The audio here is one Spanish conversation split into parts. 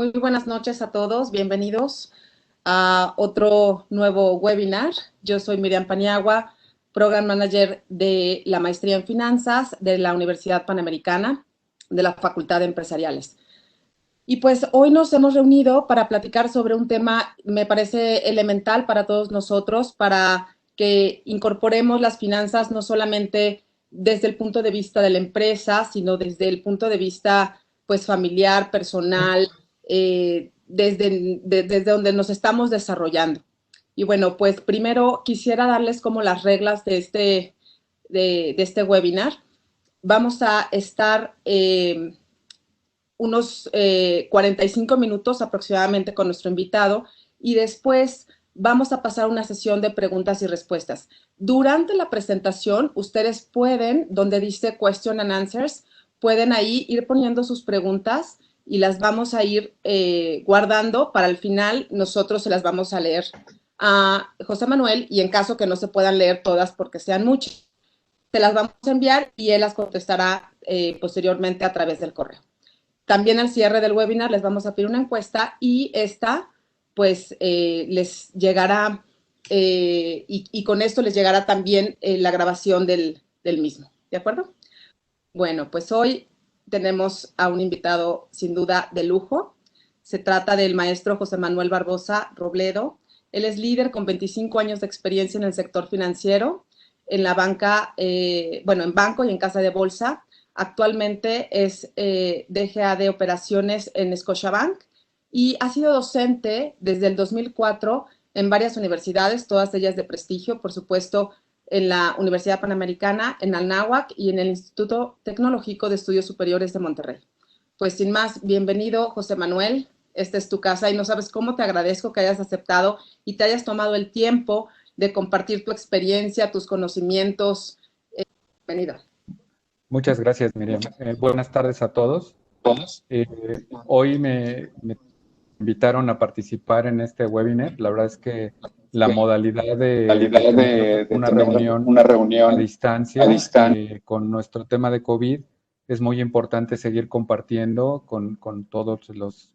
Muy buenas noches a todos, bienvenidos a otro nuevo webinar. Yo soy Miriam Paniagua, Program Manager de la Maestría en Finanzas de la Universidad Panamericana de la Facultad de Empresariales. Y pues hoy nos hemos reunido para platicar sobre un tema, me parece elemental para todos nosotros, para que incorporemos las finanzas no solamente desde el punto de vista de la empresa, sino desde el punto de vista pues familiar, personal, desde donde nos estamos desarrollando. Y bueno, pues primero quisiera darles como las reglas de este webinar. Vamos a estar unos 45 minutos aproximadamente con nuestro invitado y después vamos a pasar una sesión de preguntas y respuestas. Durante la presentación, ustedes pueden, donde dice Question and Answers, pueden ahí ir poniendo sus preguntas y las vamos a ir guardando para el final. Nosotros se las vamos a leer a José Manuel y en caso que no se puedan leer todas porque sean muchas, se las vamos a enviar y él las contestará posteriormente a través del correo. También al cierre del webinar les vamos a pedir una encuesta y esta pues les llegará y con esto les llegará también la grabación del mismo. ¿De acuerdo? Bueno, pues hoy tenemos a un invitado sin duda de lujo. Se trata del maestro José Manuel Barbosa Robledo. Él es líder con 25 años de experiencia en el sector financiero, en la banca, en banco y en casa de bolsa. Actualmente es DGA de operaciones en Scotiabank y ha sido docente desde el 2004 en varias universidades, todas ellas de prestigio, por supuesto, en la Universidad Panamericana, en Anáhuac y en el Instituto Tecnológico de Estudios Superiores de Monterrey. Pues sin más, bienvenido, José Manuel. Esta es tu casa y no sabes cómo te agradezco que hayas aceptado y te hayas tomado el tiempo de compartir tu experiencia, tus conocimientos. Bienvenido. Muchas gracias, Miriam. Buenas tardes a todos. Hoy me invitaron a participar en este webinar. La verdad es que la modalidad de tener una reunión a distancia con nuestro tema de COVID es muy importante seguir compartiendo con todos los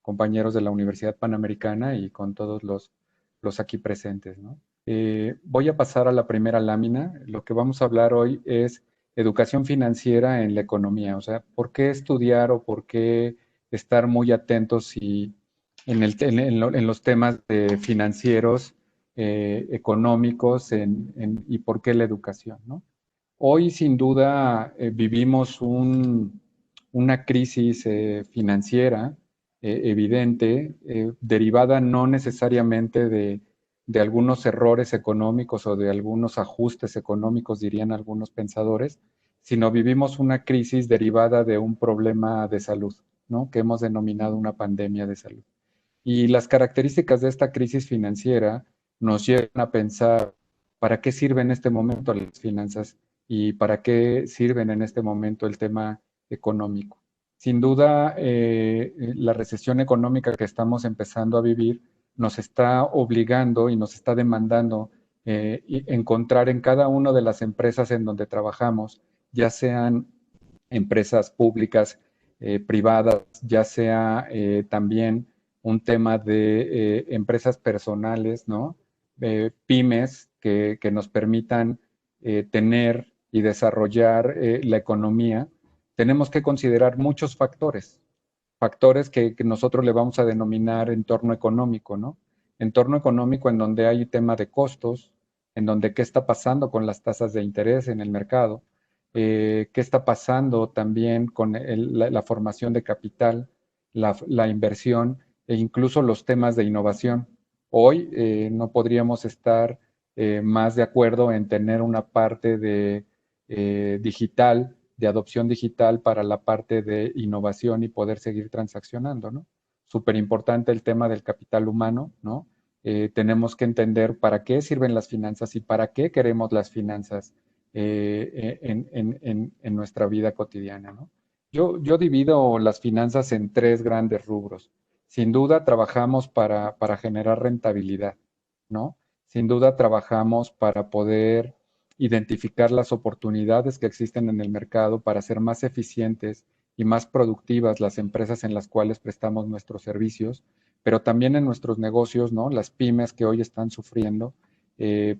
compañeros de la Universidad Panamericana y con todos los aquí presentes, ¿no? Voy a pasar a la primera lámina. Lo que vamos a hablar hoy es educación financiera en la economía. O sea, ¿por qué estudiar o por qué estar muy atentos en los temas financieros, económicos y por qué la educación, ¿no? Hoy, sin duda, vivimos una crisis financiera evidente, derivada no necesariamente de algunos errores económicos o de algunos ajustes económicos, dirían algunos pensadores, sino vivimos una crisis derivada de un problema de salud, ¿no? Que hemos denominado una pandemia de salud. Y las características de esta crisis financiera nos llevan a pensar para qué sirven en este momento las finanzas y para qué sirven en este momento el tema económico. Sin duda, la recesión económica que estamos empezando a vivir nos está obligando y nos está demandando encontrar en cada una de las empresas en donde trabajamos, ya sean empresas públicas, privadas, ya sea también un tema de empresas personales, ¿no? Pymes que nos permitan tener y desarrollar la economía, tenemos que considerar muchos factores que nosotros le vamos a denominar entorno económico, ¿no? Entorno económico en donde hay tema de costos, en donde qué está pasando con las tasas de interés en el mercado, qué está pasando también con la formación de capital, la inversión e incluso los temas de innovación. Hoy no podríamos estar más de acuerdo en tener una parte de digital, de adopción digital para la parte de innovación y poder seguir transaccionando, ¿no? Súper importante el tema del capital humano, ¿no? Tenemos que entender para qué sirven las finanzas y para qué queremos las finanzas en nuestra vida cotidiana, ¿no? Yo divido las finanzas en tres grandes rubros. Sin duda trabajamos para generar rentabilidad, ¿no? Sin duda trabajamos para poder identificar las oportunidades que existen en el mercado para ser más eficientes y más productivas las empresas en las cuales prestamos nuestros servicios, pero también en nuestros negocios, ¿no? Las pymes que hoy están sufriendo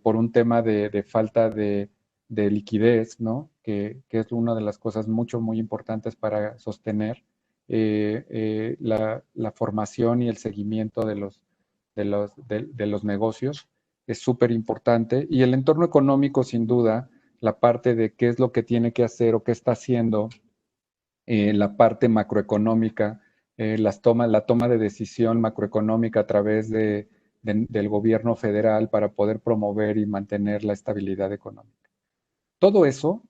por un tema de falta de liquidez, ¿no? Que es una de las cosas muy importantes para sostener la formación y el seguimiento de los negocios. Es súper importante. Y el entorno económico, sin duda, la parte de qué es lo que tiene que hacer o qué está haciendo, la parte macroeconómica, la toma de decisión macroeconómica a través del gobierno federal para poder promover y mantener la estabilidad económica. Todo eso,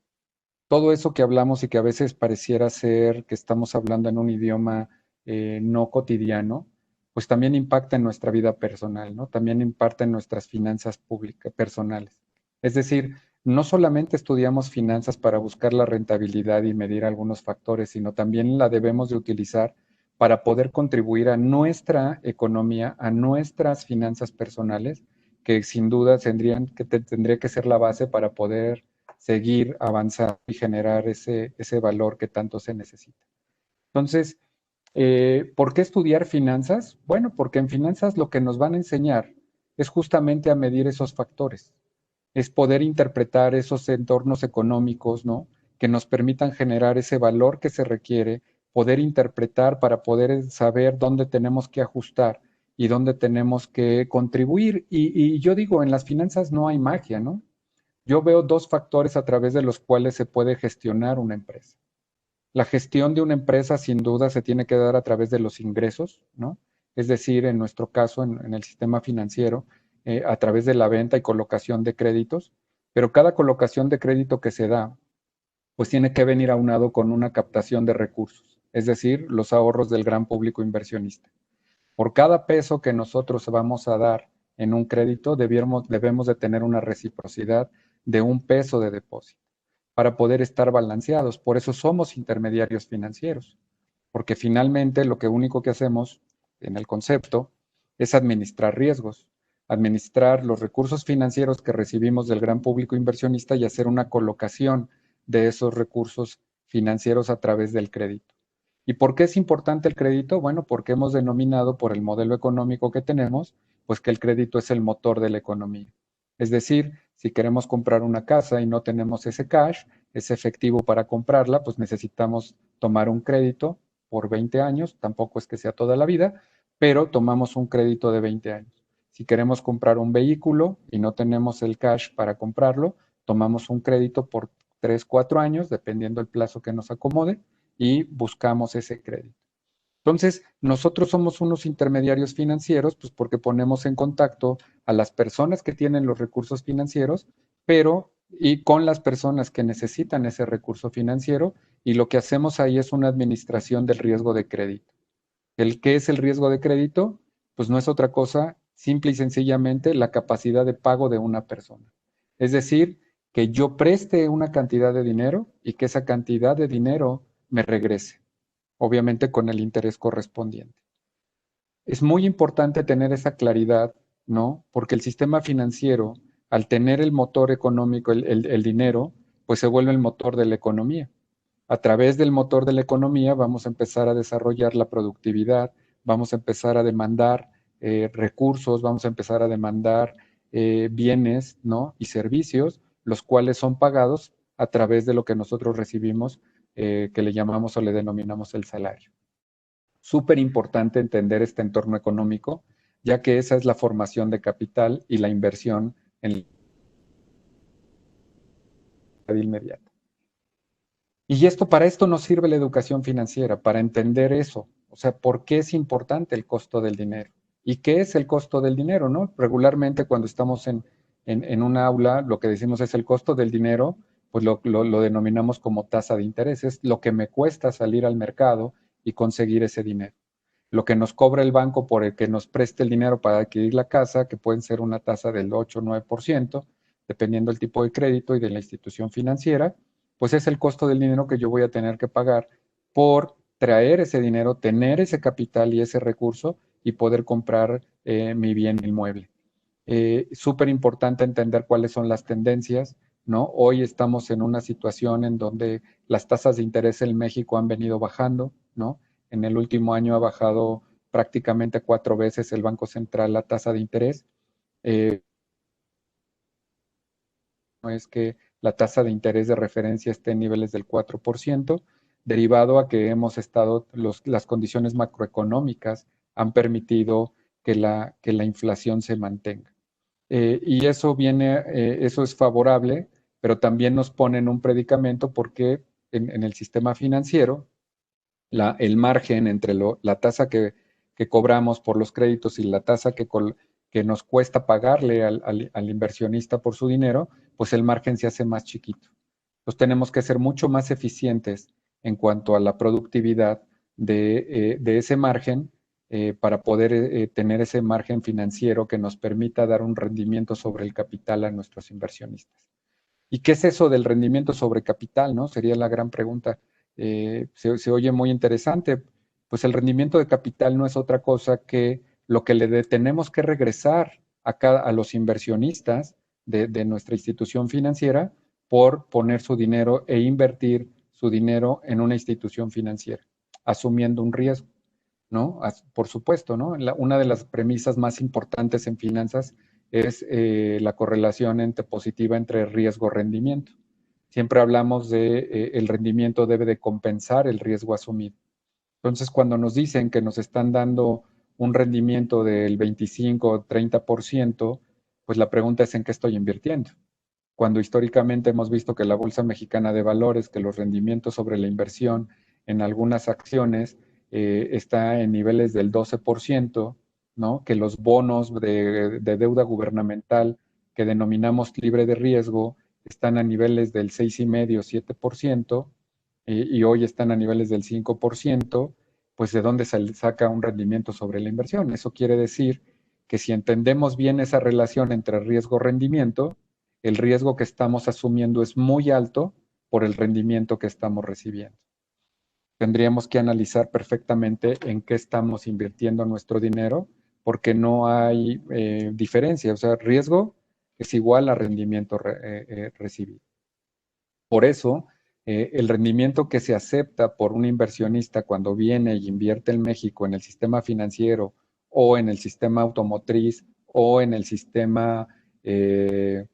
todo eso que hablamos y que a veces pareciera ser que estamos hablando en un idioma no cotidiano, pues también impacta en nuestra vida personal, ¿no? También impacta en nuestras finanzas públicas, personales. Es decir, no solamente estudiamos finanzas para buscar la rentabilidad y medir algunos factores, sino también la debemos de utilizar para poder contribuir a nuestra economía, a nuestras finanzas personales, que sin duda tendría que ser la base para poder seguir avanzando y generar ese valor que tanto se necesita. Entonces, ¿por qué estudiar finanzas? Bueno, porque en finanzas lo que nos van a enseñar es justamente a medir esos factores, es poder interpretar esos entornos económicos, ¿no? Que nos permitan generar ese valor que se requiere, poder interpretar para poder saber dónde tenemos que ajustar y dónde tenemos que contribuir. Y yo digo, en las finanzas no hay magia, ¿no? Yo veo dos factores a través de los cuales se puede gestionar una empresa. La gestión de una empresa sin duda se tiene que dar a través de los ingresos, ¿no? Es decir, en nuestro caso, en el sistema financiero, a través de la venta y colocación de créditos, pero cada colocación de crédito que se da, pues tiene que venir aunado con una captación de recursos, es decir, los ahorros del gran público inversionista. Por cada peso que nosotros vamos a dar en un crédito, debemos de tener una reciprocidad de un peso de depósito para poder estar balanceados. Por eso somos intermediarios financieros, porque finalmente lo que único que hacemos en el concepto es administrar riesgos, administrar los recursos financieros que recibimos del gran público inversionista y hacer una colocación de esos recursos financieros a través del crédito. ¿Y por qué es importante el crédito? Bueno, porque hemos denominado por el modelo económico que tenemos, pues que el crédito es el motor de la economía. Es decir, si queremos comprar una casa y no tenemos ese cash, ese efectivo para comprarla, pues necesitamos tomar un crédito por 20 años, tampoco es que sea toda la vida, pero tomamos un crédito de 20 años. Si queremos comprar un vehículo y no tenemos el cash para comprarlo, tomamos un crédito por 3, 4 años, dependiendo del plazo que nos acomode, y buscamos ese crédito. Entonces, nosotros somos unos intermediarios financieros, pues porque ponemos en contacto a las personas que tienen los recursos financieros, pero y con las personas que necesitan ese recurso financiero, y lo que hacemos ahí es una administración del riesgo de crédito. ¿El qué es el riesgo de crédito? Pues no es otra cosa, simple y sencillamente la capacidad de pago de una persona. Es decir, que yo preste una cantidad de dinero y que esa cantidad de dinero me regrese, obviamente con el interés correspondiente. Es muy importante tener esa claridad, ¿no? Porque el sistema financiero, al tener el motor económico, el dinero, pues se vuelve el motor de la economía. A través del motor de la economía vamos a empezar a desarrollar la productividad, vamos a empezar a demandar recursos, vamos a empezar a demandar bienes, ¿no? Y servicios, los cuales son pagados a través de lo que nosotros recibimos, que le llamamos o le denominamos el salario. Súper importante entender este entorno económico, ya que esa es la formación de capital y la inversión en la vida inmediata. Y para esto nos sirve la educación financiera, para entender eso. O sea, ¿por qué es importante el costo del dinero? ¿Y qué es el costo del dinero, no? Regularmente cuando estamos en un aula, lo que decimos es el costo del dinero, pues lo denominamos como tasa de interés. Es lo que me cuesta salir al mercado y conseguir ese dinero. Lo que nos cobra el banco por el que nos preste el dinero para adquirir la casa, que pueden ser una tasa del 8 o 9%, dependiendo del tipo de crédito y de la institución financiera, pues es el costo del dinero que yo voy a tener que pagar por traer ese dinero, tener ese capital y ese recurso y poder comprar mi bien inmueble. Súper importante entender cuáles son las tendencias ¿no? Hoy estamos en una situación en donde las tasas de interés en México han venido bajando, ¿no? En el último año ha bajado prácticamente 4 veces el Banco Central la tasa de interés. Es que la tasa de interés de referencia esté en niveles del 4%, derivado a que hemos estado, las condiciones macroeconómicas han permitido que la inflación se mantenga. Y eso eso es favorable, pero también nos pone en un predicamento porque en el sistema financiero, el margen entre la tasa que cobramos por los créditos y la tasa que nos cuesta pagarle al inversionista por su dinero, pues el margen se hace más chiquito. Entonces tenemos que ser mucho más eficientes en cuanto a la productividad de ese margen para poder tener ese margen financiero que nos permita dar un rendimiento sobre el capital a nuestros inversionistas. ¿Y qué es eso del rendimiento sobre capital, no? Sería la gran pregunta. Se oye muy interesante. Pues el rendimiento de capital no es otra cosa que lo que tenemos que regresar a los inversionistas de nuestra institución financiera por poner su dinero e invertir su dinero en una institución financiera, asumiendo un riesgo, ¿no? Por supuesto, ¿no? Una de las premisas más importantes en finanzas es la correlación positiva entre riesgo-rendimiento. Siempre hablamos de el rendimiento debe de compensar el riesgo asumido. Entonces, cuando nos dicen que nos están dando un rendimiento del 25 o 30%, pues la pregunta es en qué estoy invirtiendo. Cuando históricamente hemos visto que la Bolsa Mexicana de Valores, que los rendimientos sobre la inversión en algunas acciones está en niveles del 12%, ¿no? Que los bonos de deuda gubernamental que denominamos libre de riesgo están a niveles del 6,5-7%, y hoy están a niveles del 5%, pues de dónde se saca un rendimiento sobre la inversión. Eso quiere decir que si entendemos bien esa relación entre riesgo-rendimiento, el riesgo que estamos asumiendo es muy alto por el rendimiento que estamos recibiendo. Tendríamos que analizar perfectamente en qué estamos invirtiendo nuestro dinero, porque no hay diferencia. O sea, riesgo es igual a rendimiento recibido. Por eso, el rendimiento que se acepta por un inversionista cuando viene y invierte en México en el sistema financiero o en el sistema automotriz o en el sistema de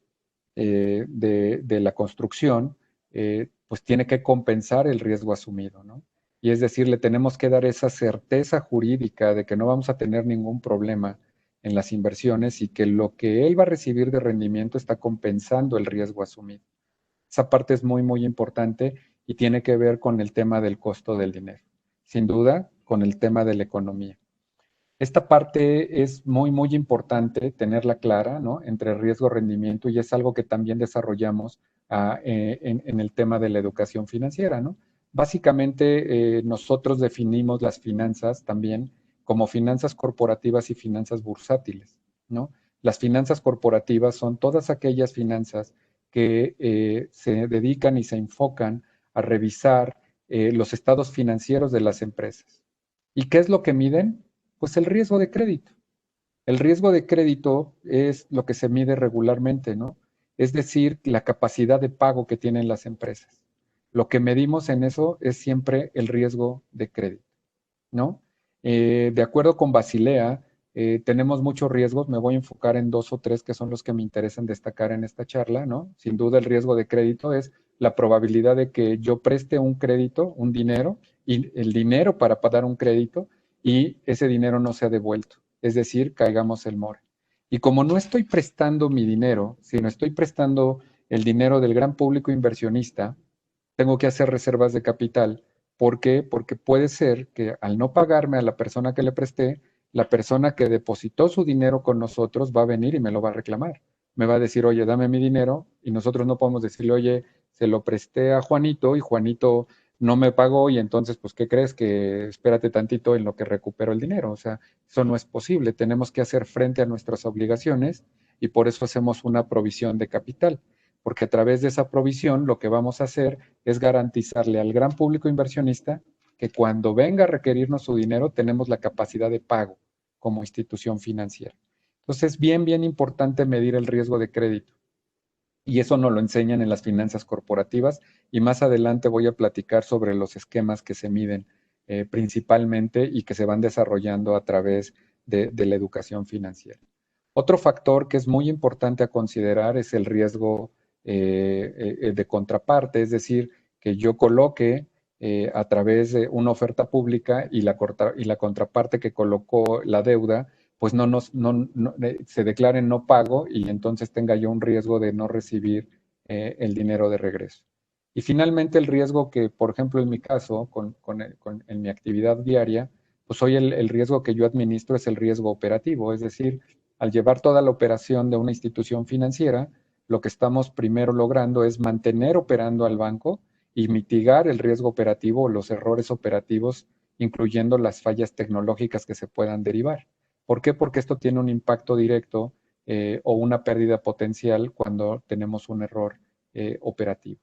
la construcción, pues tiene que compensar el riesgo asumido, ¿no? Y es decir, le tenemos que dar esa certeza jurídica de que no vamos a tener ningún problema en las inversiones y que lo que él va a recibir de rendimiento está compensando el riesgo asumido. Esa parte es muy, muy importante y tiene que ver con el tema del costo del dinero. Sin duda, con el tema de la economía. Esta parte es muy, muy importante tenerla clara, ¿no? Entre riesgo-rendimiento y es algo que también desarrollamos en el tema de la educación financiera, ¿no? Básicamente, nosotros definimos las finanzas también como finanzas corporativas y finanzas bursátiles, ¿no? Las finanzas corporativas son todas aquellas finanzas que se dedican y se enfocan a revisar los estados financieros de las empresas. ¿Y qué es lo que miden? Pues el riesgo de crédito. El riesgo de crédito es lo que se mide regularmente, ¿no? Es decir, la capacidad de pago que tienen las empresas. Lo que medimos en eso es siempre el riesgo de crédito, ¿no? De acuerdo con Basilea, tenemos muchos riesgos. Me voy a enfocar en 2 o 3 que son los que me interesan destacar en esta charla, ¿no? Sin duda, el riesgo de crédito es la probabilidad de que yo preste un crédito, un dinero, y el dinero para pagar un crédito y ese dinero no sea devuelto. Es decir, caigamos el more. Y como no estoy prestando mi dinero, sino estoy prestando el dinero del gran público inversionista, tengo que hacer reservas de capital. ¿Por qué? Porque puede ser que al no pagarme a la persona que le presté, la persona que depositó su dinero con nosotros va a venir y me lo va a reclamar. Me va a decir, oye, dame mi dinero, y nosotros no podemos decirle, oye, se lo presté a Juanito y Juanito no me pagó y entonces, pues, ¿qué crees? Que espérate tantito en lo que recupero el dinero. O sea, eso no es posible. Tenemos que hacer frente a nuestras obligaciones y por eso hacemos una provisión de capital, porque a través de esa provisión lo que vamos a hacer es garantizarle al gran público inversionista que cuando venga a requerirnos su dinero tenemos la capacidad de pago como institución financiera. Entonces es bien, bien importante medir el riesgo de crédito. Y eso nos lo enseñan en las finanzas corporativas y más adelante voy a platicar sobre los esquemas que se miden principalmente y que se van desarrollando a través de la educación financiera. Otro factor que es muy importante a considerar es el riesgo de contraparte, es decir, que yo coloque a través de una oferta pública y la contraparte que colocó la deuda, pues se declare no pago y entonces tenga yo un riesgo de no recibir el dinero de regreso. Y finalmente el riesgo que, por ejemplo, en mi caso, en mi actividad diaria, pues hoy el riesgo que yo administro es el riesgo operativo, es decir, al llevar toda la operación de una institución financiera, lo que estamos primero logrando es mantener operando al banco y mitigar el riesgo operativo o los errores operativos, incluyendo las fallas tecnológicas que se puedan derivar. ¿Por qué? Porque esto tiene un impacto directo o una pérdida potencial cuando tenemos un error operativo.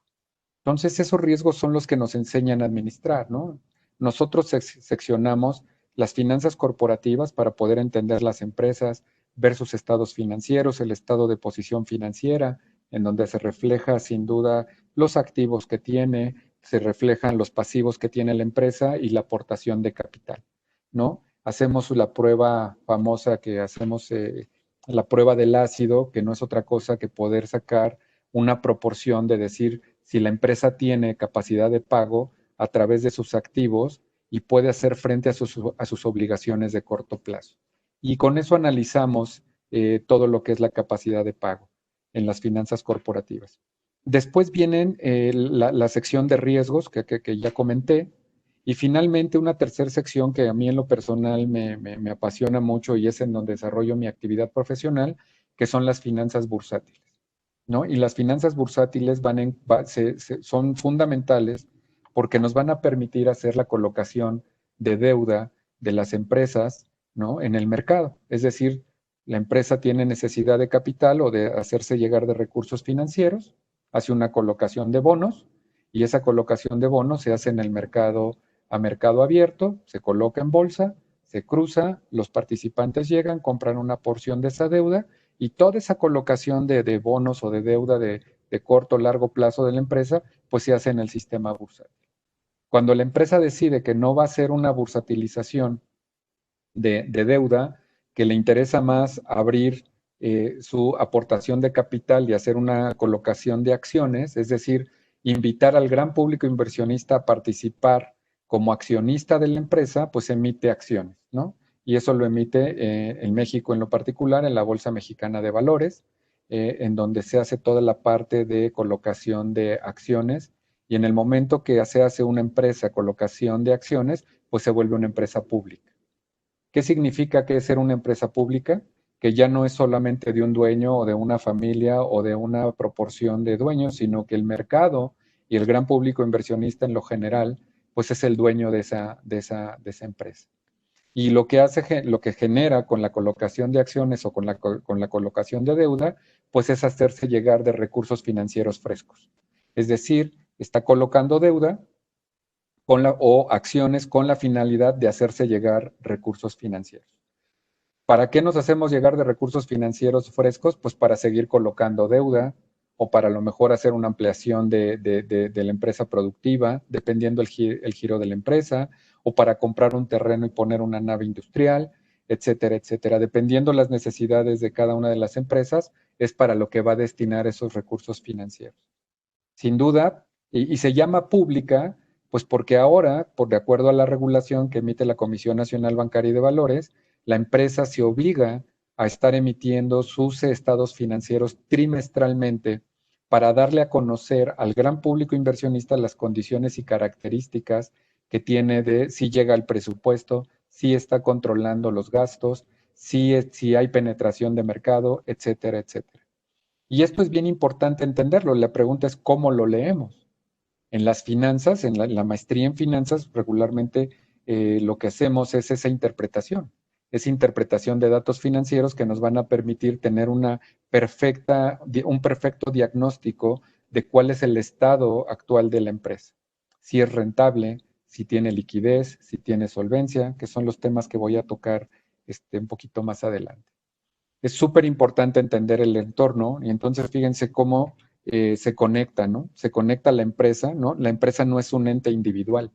Entonces, esos riesgos son los que nos enseñan a administrar, ¿no? Nosotros seccionamos las finanzas corporativas para poder entender las empresas, ver sus estados financieros, el estado de posición financiera, en donde se refleja sin duda los activos que tiene, se reflejan los pasivos que tiene la empresa y la aportación de capital, ¿no? Hacemos la prueba famosa que hacemos, la prueba del ácido, que no es otra cosa que poder sacar una proporción de decir si la empresa tiene capacidad de pago a través de sus activos y puede hacer frente a sus obligaciones de corto plazo. Y con eso analizamos todo lo que es la capacidad de pago en las finanzas corporativas. Después vienen la sección de riesgos que ya comenté. Y finalmente una tercera sección que a mí en lo personal me apasiona mucho y es en donde desarrollo mi actividad profesional, que son las finanzas bursátiles, ¿no? Y las finanzas bursátiles son fundamentales porque nos van a permitir hacer la colocación de deuda de las empresas, ¿no? En el mercado. Es decir, la empresa tiene necesidad de capital o de hacerse llegar de recursos financieros, hace una colocación de bonos y esa colocación de bonos se hace en el mercado a mercado abierto, se coloca en bolsa, se cruza, los participantes llegan, compran una porción de esa deuda y toda esa colocación de bonos o de deuda de corto o largo plazo de la empresa, pues se hace en el sistema bursátil. Cuando la empresa decide que no va a hacer una bursatilización de deuda, que le interesa más abrir su aportación de capital y hacer una colocación de acciones, es decir, invitar al gran público inversionista a participar como accionista de la empresa, pues emite acciones, ¿no? Y eso lo emite en México en lo particular, en la Bolsa Mexicana de Valores, en donde se hace toda la parte de colocación de acciones. Y en el momento que se hace una empresa colocación de acciones, pues se vuelve una empresa pública. ¿Qué significa que es ser una empresa pública? Que ya no es solamente de un dueño o de una familia o de una proporción de dueños, sino que el mercado y el gran público inversionista en lo general, pues es el dueño de esa empresa. Y lo que genera con la colocación de acciones o con la colocación de deuda, pues es hacerse llegar de recursos financieros frescos. Es decir, está colocando deuda o acciones con la finalidad de hacerse llegar recursos financieros. ¿Para qué nos hacemos llegar de recursos financieros frescos? Pues para seguir colocando deuda o para a lo mejor hacer una ampliación de la empresa productiva, dependiendo el giro de la empresa, o para comprar un terreno y poner una nave industrial, etcétera, etcétera. Dependiendo las necesidades de cada una de las empresas, es para lo que va a destinar esos recursos financieros. Sin duda, y se llama pública, pues porque ahora, de acuerdo a la regulación que emite la Comisión Nacional Bancaria y de Valores, la empresa se obliga a estar emitiendo sus estados financieros trimestralmente para darle a conocer al gran público inversionista las condiciones y características que tiene de si llega al presupuesto, si está controlando los gastos, si hay penetración de mercado, etcétera, etcétera. Y esto es bien importante entenderlo. La pregunta es cómo lo leemos. En las finanzas, en la maestría en finanzas, regularmente lo que hacemos es esa interpretación de datos financieros que nos van a permitir tener un perfecto diagnóstico de cuál es el estado actual de la empresa. Si es rentable, si tiene liquidez, si tiene solvencia, que son los temas que voy a tocar un poquito más adelante. Es súper importante entender el entorno y entonces fíjense cómo se conecta, ¿no? Se conecta a la empresa, ¿no? La empresa no es un ente individual,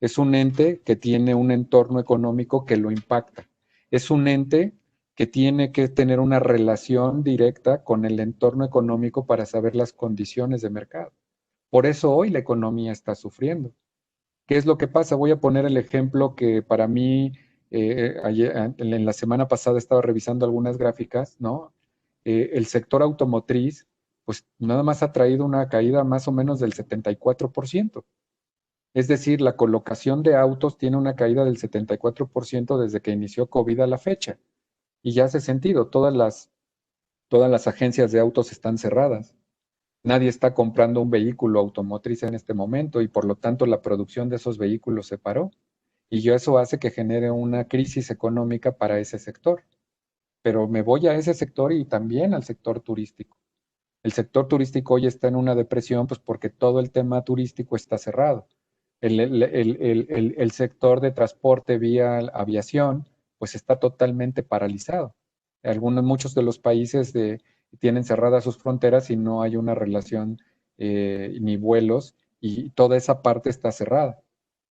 es un ente que tiene un entorno económico que lo impacta. Es un ente que tiene que tener una relación directa con el entorno económico para saber las condiciones de mercado. Por eso hoy la economía está sufriendo. ¿Qué es lo que pasa? Voy a poner el ejemplo que para mí, en la semana pasada estaba revisando algunas gráficas, ¿no? El sector automotriz, pues nada más ha traído una caída más o menos del 74%. Es decir, la colocación de autos tiene una caída del 74% desde que inició COVID a la fecha. Y ya hace sentido, todas las agencias de autos están cerradas. Nadie está comprando un vehículo automotriz en este momento y por lo tanto la producción de esos vehículos se paró. Y eso hace que genere una crisis económica para ese sector. Pero me voy a ese sector y también al sector turístico. El sector turístico hoy está en una depresión, pues porque todo el tema turístico está cerrado. El sector de transporte vía aviación, pues está totalmente paralizado. Muchos de los países tienen cerradas sus fronteras y no hay una relación ni vuelos y toda esa parte está cerrada.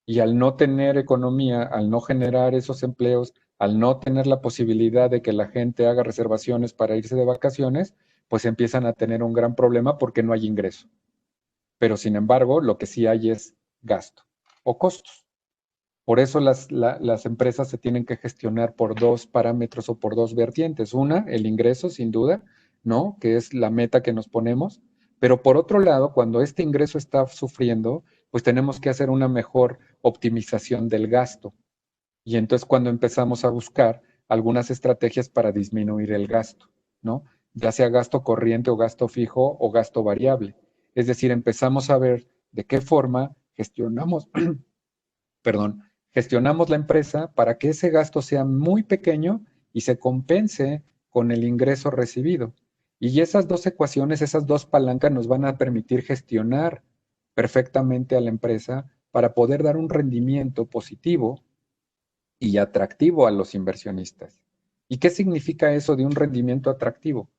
Y al no tener economía, al no generar esos empleos, al no tener la posibilidad de que la gente haga reservaciones para irse de vacaciones, pues empiezan a tener un gran problema porque no hay ingreso. Pero sin embargo, lo que sí hay es gasto o costos. Por eso las empresas se tienen que gestionar por dos parámetros o por dos vertientes. Una, el ingreso, sin duda, ¿no? Que es la meta que nos ponemos. Pero por otro lado, cuando este ingreso está sufriendo, pues tenemos que hacer una mejor optimización del gasto. Y entonces cuando empezamos a buscar algunas estrategias para disminuir el gasto, ¿no? Ya sea gasto corriente o gasto fijo o gasto variable. Es decir, empezamos a ver de qué forma gestionamos, perdón, gestionamos la empresa para que ese gasto sea muy pequeño y se compense con el ingreso recibido. Y esas dos ecuaciones, esas dos palancas nos van a permitir gestionar perfectamente a la empresa para poder dar un rendimiento positivo y atractivo a los inversionistas. ¿Y qué significa eso de un rendimiento atractivo?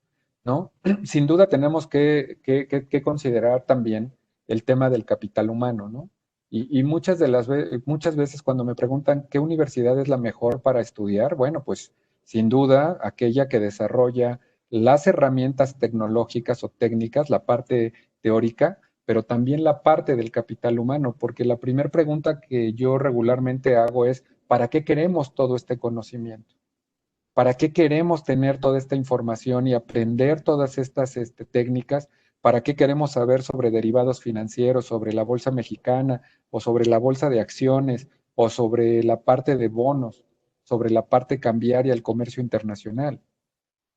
¿No? Sin duda tenemos que considerar también el tema del capital humano, ¿no? Y muchas veces cuando me preguntan qué universidad es la mejor para estudiar, bueno, pues sin duda aquella que desarrolla las herramientas tecnológicas o técnicas, la parte teórica, pero también la parte del capital humano, porque la primera pregunta que yo regularmente hago es, ¿para qué queremos todo este conocimiento? ¿Para qué queremos tener toda esta información y aprender todas estas técnicas? ¿Para qué queremos saber sobre derivados financieros, sobre la bolsa mexicana o sobre la bolsa de acciones o sobre la parte de bonos, sobre la parte cambiaria, el comercio internacional?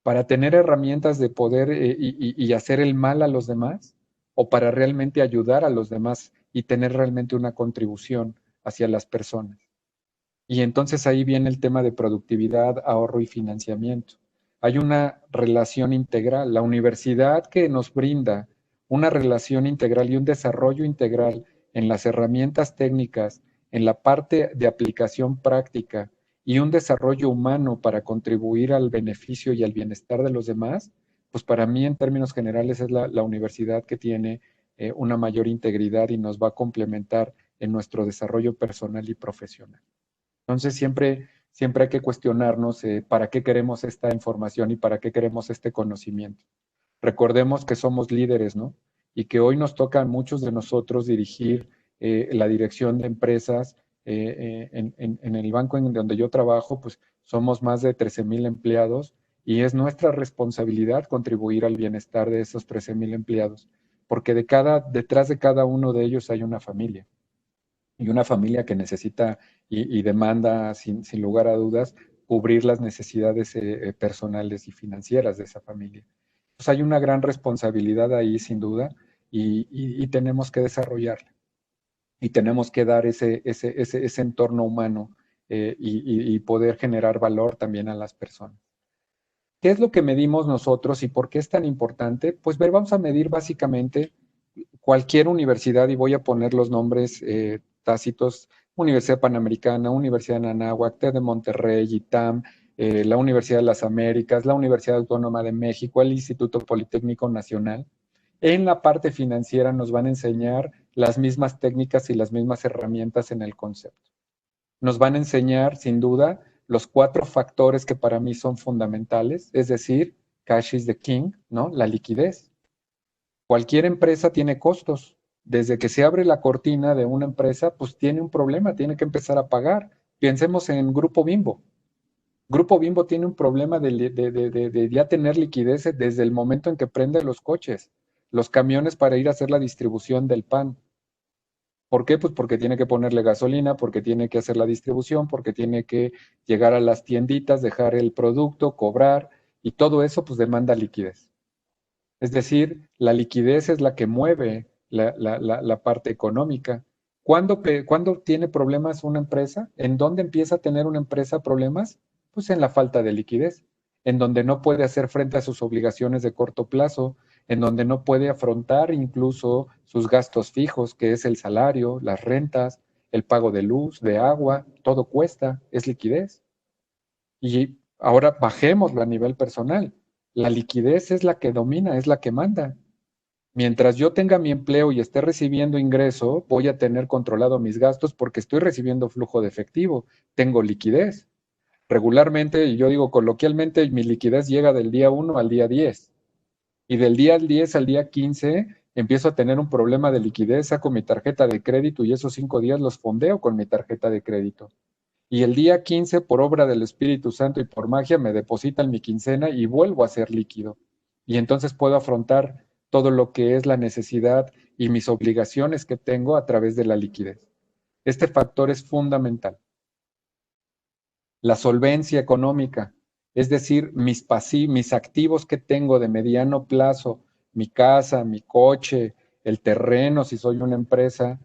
¿Para tener herramientas de poder y hacer el mal a los demás? ¿O para realmente ayudar a los demás y tener realmente una contribución hacia las personas? Y entonces ahí viene el tema de productividad, ahorro y financiamiento. Hay una relación integral. La universidad que nos brinda una relación integral y un desarrollo integral en las herramientas técnicas, en la parte de aplicación práctica y un desarrollo humano para contribuir al beneficio y al bienestar de los demás, pues para mí en términos generales es la universidad que tiene una mayor integridad y nos va a complementar en nuestro desarrollo personal y profesional. Entonces siempre hay que cuestionarnos para qué queremos esta información y para qué queremos este conocimiento. Recordemos que somos líderes, ¿no? Y que hoy nos toca a muchos de nosotros dirigir la dirección de empresas. En el banco en donde yo trabajo, pues somos más de 13,000 empleados y es nuestra responsabilidad contribuir al bienestar de esos 13,000 empleados, porque detrás de cada uno de ellos hay una familia y una familia que necesita y demanda, sin lugar a dudas, cubrir las necesidades personales y financieras de esa familia. Pues hay una gran responsabilidad ahí, sin duda, y tenemos que desarrollarla. Y tenemos que dar ese entorno humano y poder generar valor también a las personas. ¿Qué es lo que medimos nosotros y por qué es tan importante? Pues vamos a medir básicamente cualquier universidad, y voy a poner los nombres tácitos: Universidad Panamericana, Universidad de Anáhuac, TED de Monterrey, ITAM, la Universidad de las Américas, la Universidad Autónoma de México, el Instituto Politécnico Nacional. En la parte financiera nos van a enseñar las mismas técnicas y las mismas herramientas en el concepto. Nos van a enseñar, sin duda, los 4 factores que para mí son fundamentales, es decir, cash is the king, ¿no? La liquidez. Cualquier empresa tiene costos. Desde que se abre la cortina de una empresa, pues tiene un problema, tiene que empezar a pagar. Pensemos en Grupo Bimbo. Grupo Bimbo tiene un problema de ya tener liquidez desde el momento en que prende los coches, los camiones para ir a hacer la distribución del pan. ¿Por qué? Pues porque tiene que ponerle gasolina, porque tiene que hacer la distribución, porque tiene que llegar a las tienditas, dejar el producto, cobrar, y todo eso pues demanda liquidez. Es decir, la liquidez es la que mueve la parte económica. ¿Cuándo tiene problemas una empresa? ¿En dónde empieza a tener una empresa problemas? Pues en la falta de liquidez, en donde no puede hacer frente a sus obligaciones de corto plazo, en donde no puede afrontar incluso sus gastos fijos, que es el salario, las rentas, el pago de luz, de agua, todo cuesta, es liquidez. Y ahora bajémoslo a nivel personal. La liquidez es la que domina, es la que manda. Mientras yo tenga mi empleo y esté recibiendo ingreso, voy a tener controlado mis gastos porque estoy recibiendo flujo de efectivo, tengo liquidez. Regularmente, y yo digo coloquialmente, mi liquidez llega del día 1 al día 10. Y del día 10 al día 15 empiezo a tener un problema de liquidez, saco mi tarjeta de crédito y esos 5 días los fondeo con mi tarjeta de crédito. Y el día 15, por obra del Espíritu Santo y por magia, me depositan mi quincena y vuelvo a ser líquido. Y entonces puedo afrontar todo lo que es la necesidad y mis obligaciones que tengo a través de la liquidez. Este factor es fundamental. La solvencia económica, es decir, mis activos que tengo de mediano plazo, mi casa, mi coche, el terreno, si soy una empresa,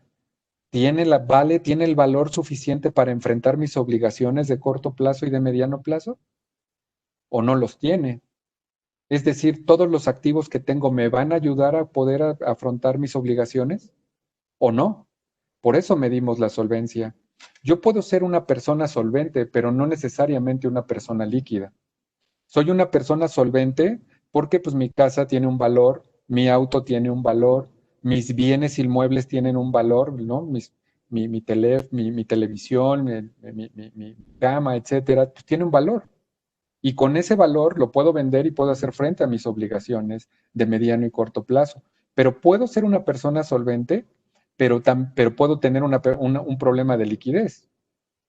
¿tiene el valor suficiente para enfrentar mis obligaciones de corto plazo y de mediano plazo? ¿O no los tiene? Es decir, ¿todos los activos que tengo me van a ayudar a poder afrontar mis obligaciones? ¿O no? Por eso medimos la solvencia. Yo puedo ser una persona solvente, pero no necesariamente una persona líquida. Soy una persona solvente porque pues mi casa tiene un valor, mi auto tiene un valor, mis bienes inmuebles tienen un valor, ¿no? Mi televisión, mi cama, etcétera, pues tiene un valor. Y con ese valor lo puedo vender y puedo hacer frente a mis obligaciones de mediano y corto plazo. Pero puedo ser una persona solvente, pero puedo tener un problema de liquidez.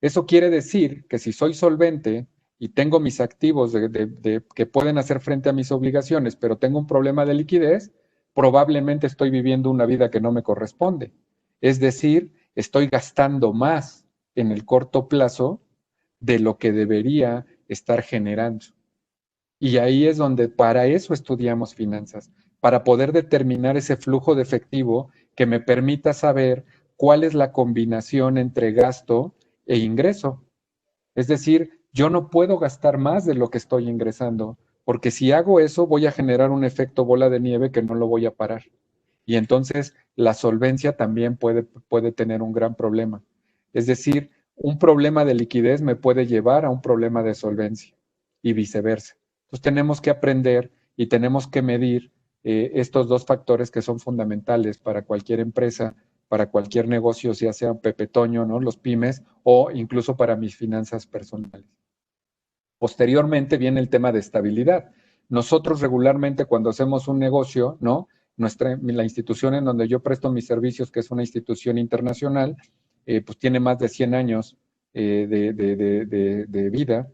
Eso quiere decir que si soy solvente y tengo mis activos que pueden hacer frente a mis obligaciones, pero tengo un problema de liquidez, probablemente estoy viviendo una vida que no me corresponde. Es decir, estoy gastando más en el corto plazo de lo que debería estar generando. Y ahí es donde para eso estudiamos finanzas, para poder determinar ese flujo de efectivo que me permita saber cuál es la combinación entre gasto e ingreso. Es decir, yo no puedo gastar más de lo que estoy ingresando, porque si hago eso voy a generar un efecto bola de nieve que no lo voy a parar. Y entonces la solvencia también puede tener un gran problema. Es decir, un problema de liquidez me puede llevar a un problema de solvencia y viceversa. Entonces tenemos que aprender y tenemos que medir estos 2 factores que son fundamentales para cualquier empresa, para cualquier negocio, ya sea Pepe Toño, ¿no? Los pymes, o incluso para mis finanzas personales. Posteriormente viene el tema de estabilidad. Nosotros regularmente cuando hacemos un negocio, ¿no? La institución en donde yo presto mis servicios, que es una institución internacional, pues tiene más de 100 años de vida,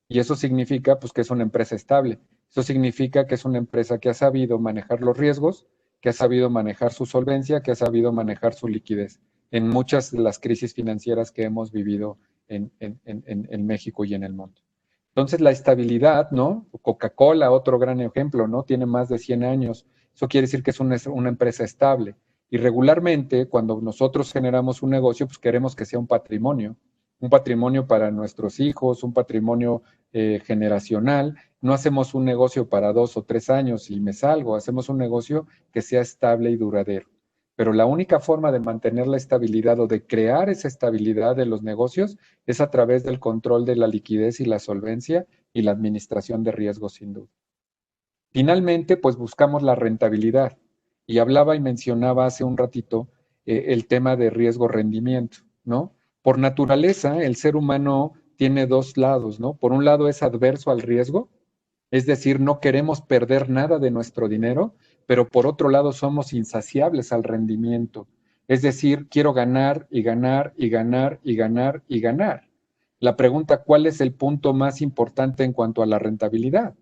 y eso significa pues que es una empresa estable. Eso significa que es una empresa que ha sabido manejar los riesgos, que ha sabido manejar su solvencia, que ha sabido manejar su liquidez en muchas de las crisis financieras que hemos vivido en México y en el mundo. Entonces, la estabilidad, ¿no? Coca-Cola, otro gran ejemplo, ¿no? Tiene más de 100 años. Eso quiere decir que es una empresa estable. Y regularmente, cuando nosotros generamos un negocio, pues queremos que sea un patrimonio para nuestros hijos, un patrimonio generacional. No hacemos un negocio para 2 o 3 años y me salgo, hacemos un negocio que sea estable y duradero. Pero la única forma de mantener la estabilidad o de crear esa estabilidad de los negocios es a través del control de la liquidez y la solvencia y la administración de riesgos, sin duda. Finalmente, pues buscamos la rentabilidad. Y hablaba y mencionaba hace un ratito el tema de riesgo-rendimiento, ¿no? Por naturaleza, el ser humano tiene dos lados, ¿no? Por un lado es adverso al riesgo, es decir, no queremos perder nada de nuestro dinero, pero por otro lado somos insaciables al rendimiento. Es decir, quiero ganar y ganar y ganar y ganar y ganar. La pregunta, ¿cuál es el punto más importante en cuanto a la rentabilidad?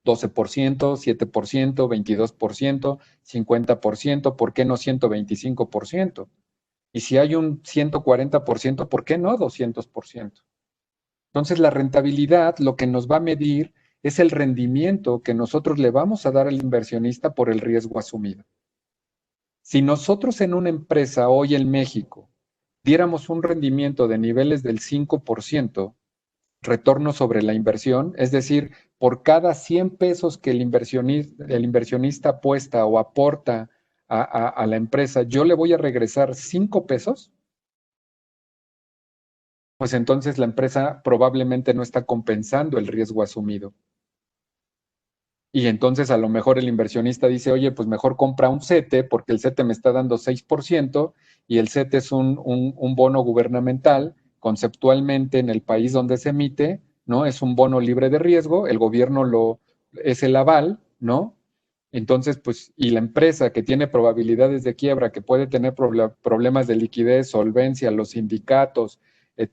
12%, 7%, 22%, 50%, ¿por qué no 125%? Y si hay un 140%, ¿por qué no 200%? Entonces, la rentabilidad lo que nos va a medir es el rendimiento que nosotros le vamos a dar al inversionista por el riesgo asumido. Si nosotros en una empresa hoy en México diéramos un rendimiento de niveles del 5%, retorno sobre la inversión, es decir, por cada 100 pesos que el inversionista apuesta o aporta a la empresa, yo le voy a regresar 5 pesos, pues entonces la empresa probablemente no está compensando el riesgo asumido. Y entonces a lo mejor el inversionista dice, oye, pues mejor compra un CETE porque el CETE me está dando 6% y el CETE es un bono gubernamental, conceptualmente en el país donde se emite, ¿no? Es un bono libre de riesgo, el gobierno es el aval, ¿no? Entonces, pues, y la empresa que tiene probabilidades de quiebra, que puede tener problemas de liquidez, solvencia, los sindicatos,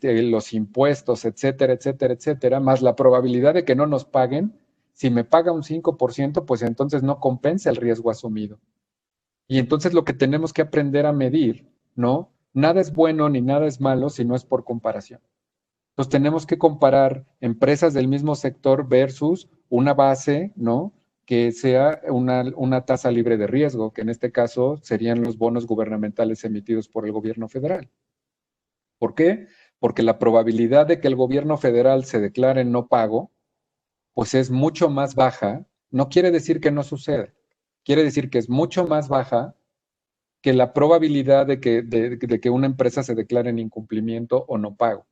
los impuestos, etcétera, etcétera, etcétera, más la probabilidad de que no nos paguen, si me paga un 5%, pues entonces no compensa el riesgo asumido. Y entonces lo que tenemos que aprender a medir, ¿no? Nada es bueno ni nada es malo si no es por comparación. Entonces tenemos que comparar empresas del mismo sector versus una base, ¿no? Que sea una tasa libre de riesgo, que en este caso serían los bonos gubernamentales emitidos por el gobierno federal. ¿Por qué? Porque la probabilidad de que el gobierno federal se declare no pago, pues es mucho más baja. No quiere decir que no suceda, quiere decir que es mucho más baja que la probabilidad de que una empresa se declare en incumplimiento o no pago.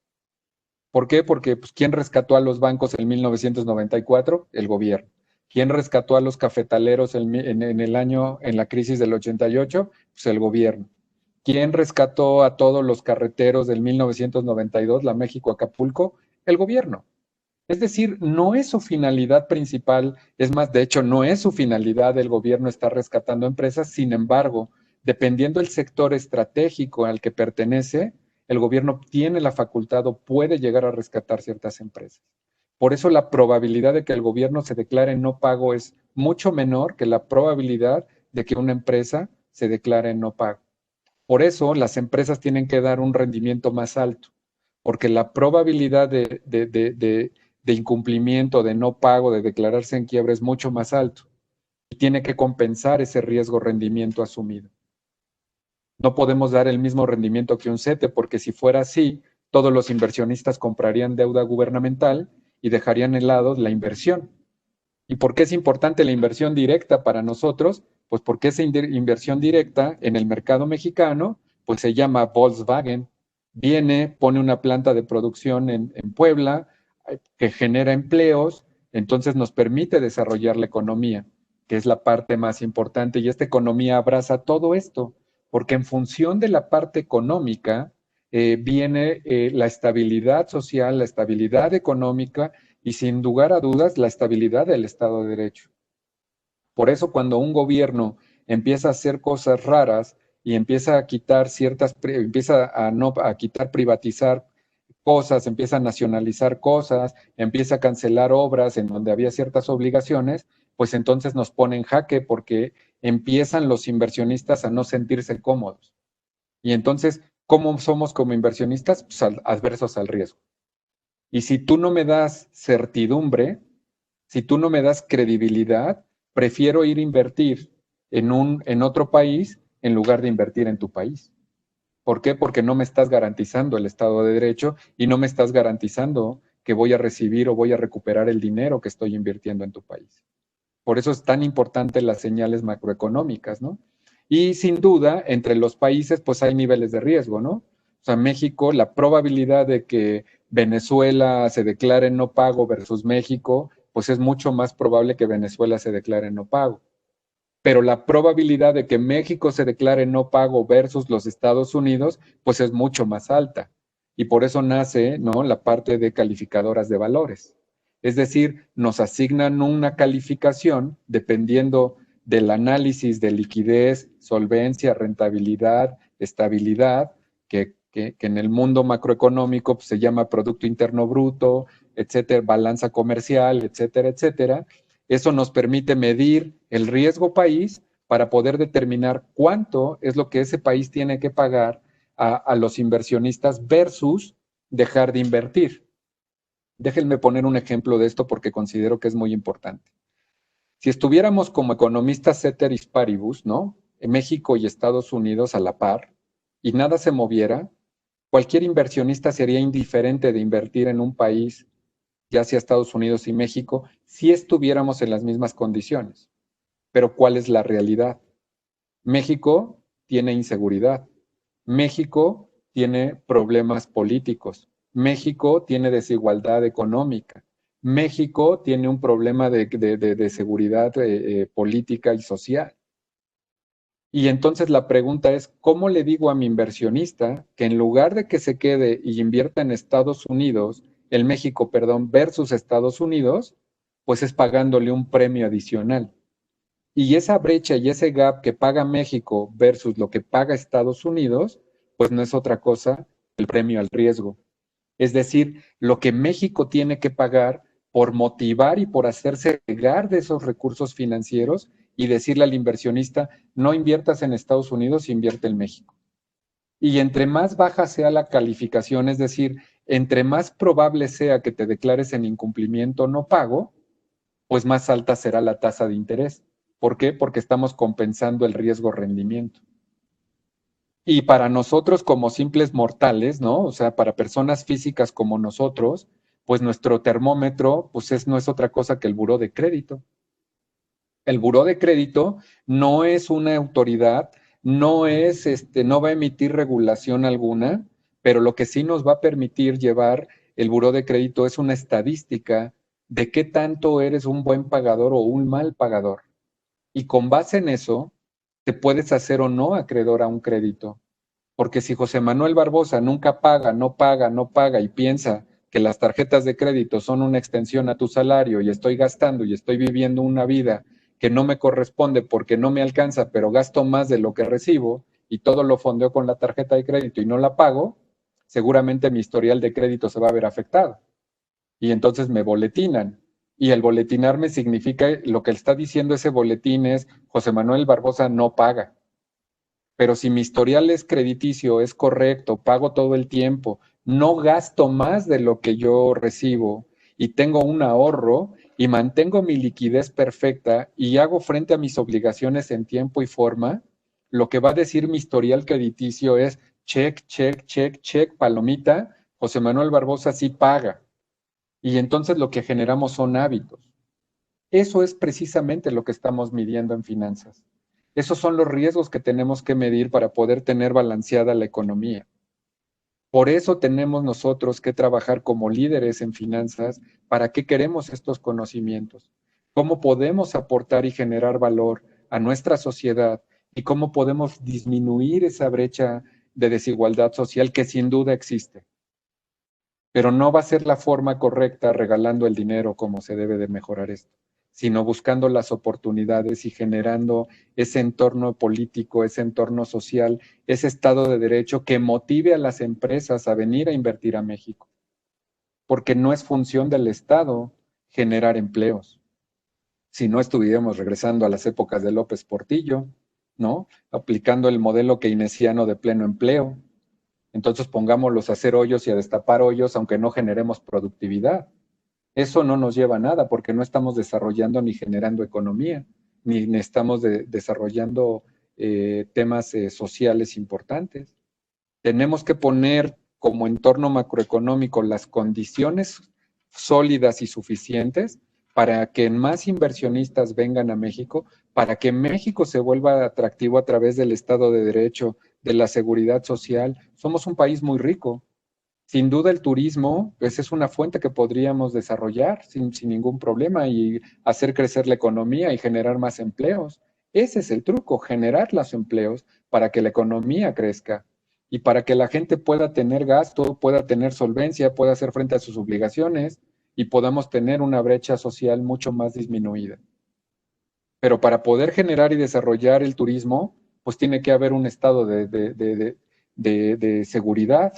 ¿Por qué? Porque pues, ¿quién rescató a los bancos en 1994? El gobierno. ¿Quién rescató a los cafetaleros en el año, en la crisis del 88? Pues el gobierno. ¿Quién rescató a todos los carreteros del 1992, la México-Acapulco? El gobierno. Es decir, no es su finalidad principal, es más, de hecho, no es su finalidad el gobierno estar rescatando empresas, sin embargo, dependiendo del sector estratégico al que pertenece, el gobierno tiene la facultad o puede llegar a rescatar ciertas empresas. Por eso la probabilidad de que el gobierno se declare no pago es mucho menor que la probabilidad de que una empresa se declare no pago. Por eso las empresas tienen que dar un rendimiento más alto, porque la probabilidad de incumplimiento, de no pago, de declararse en quiebra es mucho más alto y tiene que compensar ese riesgo rendimiento asumido. No podemos dar el mismo rendimiento que un CETE, porque si fuera así, todos los inversionistas comprarían deuda gubernamental y dejarían de lado la inversión. ¿Y por qué es importante la inversión directa para nosotros? Pues porque esa inversión directa en el mercado mexicano, pues se llama Volkswagen. Viene, pone una planta de producción en Puebla que genera empleos, entonces nos permite desarrollar la economía, que es la parte más importante. Y esta economía abraza todo esto, porque en función de la parte económica viene la estabilidad social, la estabilidad económica y sin lugar a dudas la estabilidad del Estado de Derecho. Por eso cuando un gobierno empieza a hacer cosas raras y empieza a quitar empieza a quitar, privatizar cosas, empieza a nacionalizar cosas, empieza a cancelar obras en donde había ciertas obligaciones, pues entonces nos pone en jaque porque empiezan los inversionistas a no sentirse cómodos. Y entonces, ¿cómo somos como inversionistas? Pues adversos al riesgo. Y si tú no me das certidumbre, si tú no me das credibilidad, prefiero ir a invertir en otro país en lugar de invertir en tu país. ¿Por qué? Porque no me estás garantizando el Estado de Derecho y no me estás garantizando que voy a recibir o voy a recuperar el dinero que estoy invirtiendo en tu país. Por eso es tan importante las señales macroeconómicas, ¿no? Y sin duda, entre los países, pues hay niveles de riesgo, ¿no? O sea, México, la probabilidad de que Venezuela se declare no pago versus México, pues es mucho más probable que Venezuela se declare no pago. pero la probabilidad de que México se declare no pago versus los Estados Unidos, pues es mucho más alta. Y por eso nace, ¿no?, la parte de calificadoras de valores. Es decir, nos asignan una calificación dependiendo del análisis de liquidez, solvencia, rentabilidad, estabilidad, que en el mundo macroeconómico pues, se llama Producto Interno Bruto, etcétera, balanza comercial, etcétera, etcétera. Eso nos permite medir el riesgo país para poder determinar cuánto es lo que ese país tiene que pagar a los inversionistas versus dejar de invertir. Déjenme poner un ejemplo de esto porque considero que es muy importante. Si estuviéramos como economistas ceteris paribus, ¿no?, en México y Estados Unidos a la par, y nada se moviera, cualquier inversionista sería indiferente de invertir en un país, ya sea Estados Unidos y México, si estuviéramos en las mismas condiciones. Pero ¿cuál es la realidad? México tiene inseguridad. México tiene problemas políticos. México tiene desigualdad económica. México tiene un problema de seguridad política y social. Y entonces la pregunta es, ¿cómo le digo a mi inversionista que en lugar de que se quede y invierta en Estados Unidos, el México, perdón, versus Estados Unidos, pues es pagándole un premio adicional? Y esa brecha y ese gap que paga México versus lo que paga Estados Unidos, pues no es otra cosa el premio al riesgo. Es decir, lo que México tiene que pagar por motivar y por hacerse llegar de esos recursos financieros y decirle al inversionista, no inviertas en Estados Unidos, invierte en México. Y entre más baja sea la calificación, es decir, entre más probable sea que te declares en incumplimiento no pago, pues más alta será la tasa de interés. ¿Por qué? Porque estamos compensando el riesgo rendimiento. Y para nosotros como simples mortales, ¿no? O sea, para personas físicas como nosotros, pues nuestro termómetro, pues no es otra cosa que el buró de crédito. El buró de crédito no es una autoridad, no va a emitir regulación alguna, pero lo que sí nos va a permitir llevar el buró de crédito es una estadística de qué tanto eres un buen pagador o un mal pagador. Y con base en eso, te puedes hacer o no acreedor a un crédito. Porque si José Manuel Barbosa nunca paga, no paga, no paga y piensa que las tarjetas de crédito son una extensión a tu salario y estoy gastando y estoy viviendo una vida que no me corresponde porque no me alcanza, pero gasto más de lo que recibo y todo lo fondeo con la tarjeta de crédito y no la pago, seguramente mi historial de crédito se va a ver afectado. Y entonces me boletinan. Y el boletinarme significa, lo que está diciendo ese boletín es, José Manuel Barbosa no paga. Pero si mi historial es crediticio, es correcto, pago todo el tiempo, no gasto más de lo que yo recibo y tengo un ahorro y mantengo mi liquidez perfecta y hago frente a mis obligaciones en tiempo y forma, lo que va a decir mi historial crediticio es check, check, check, check, palomita, José Manuel Barbosa sí paga. Y entonces lo que generamos son hábitos. Eso es precisamente lo que estamos midiendo en finanzas. Esos son los riesgos que tenemos que medir para poder tener balanceada la economía. Por eso tenemos nosotros que trabajar como líderes en finanzas. ¿Para qué queremos estos conocimientos? ¿Cómo podemos aportar y generar valor a nuestra sociedad? ¿Y cómo podemos disminuir esa brecha de desigualdad social que sin duda existe? Pero no va a ser la forma correcta regalando el dinero como se debe de mejorar esto, sino buscando las oportunidades y generando ese entorno político, ese entorno social, ese Estado de Derecho que motive a las empresas a venir a invertir a México. Porque no es función del Estado generar empleos. Si no estuviéramos regresando a las épocas de López Portillo, ¿no? Aplicando el modelo keynesiano de pleno empleo. Entonces pongámoslos a hacer hoyos y a destapar hoyos, aunque no generemos productividad. Eso no nos lleva a nada porque no estamos desarrollando ni generando economía, ni estamos desarrollando temas sociales importantes. Tenemos que poner como entorno macroeconómico las condiciones sólidas y suficientes para que más inversionistas vengan a México, para que México se vuelva atractivo a través del Estado de Derecho, de la seguridad social. Somos un país muy rico. Sin duda el turismo, pues es una fuente que podríamos desarrollar sin ningún problema y hacer crecer la economía y generar más empleos. Ese es el truco, generar los empleos para que la economía crezca y para que la gente pueda tener gasto, pueda tener solvencia, pueda hacer frente a sus obligaciones y podamos tener una brecha social mucho más disminuida. Pero para poder generar y desarrollar el turismo, pues tiene que haber un estado de seguridad.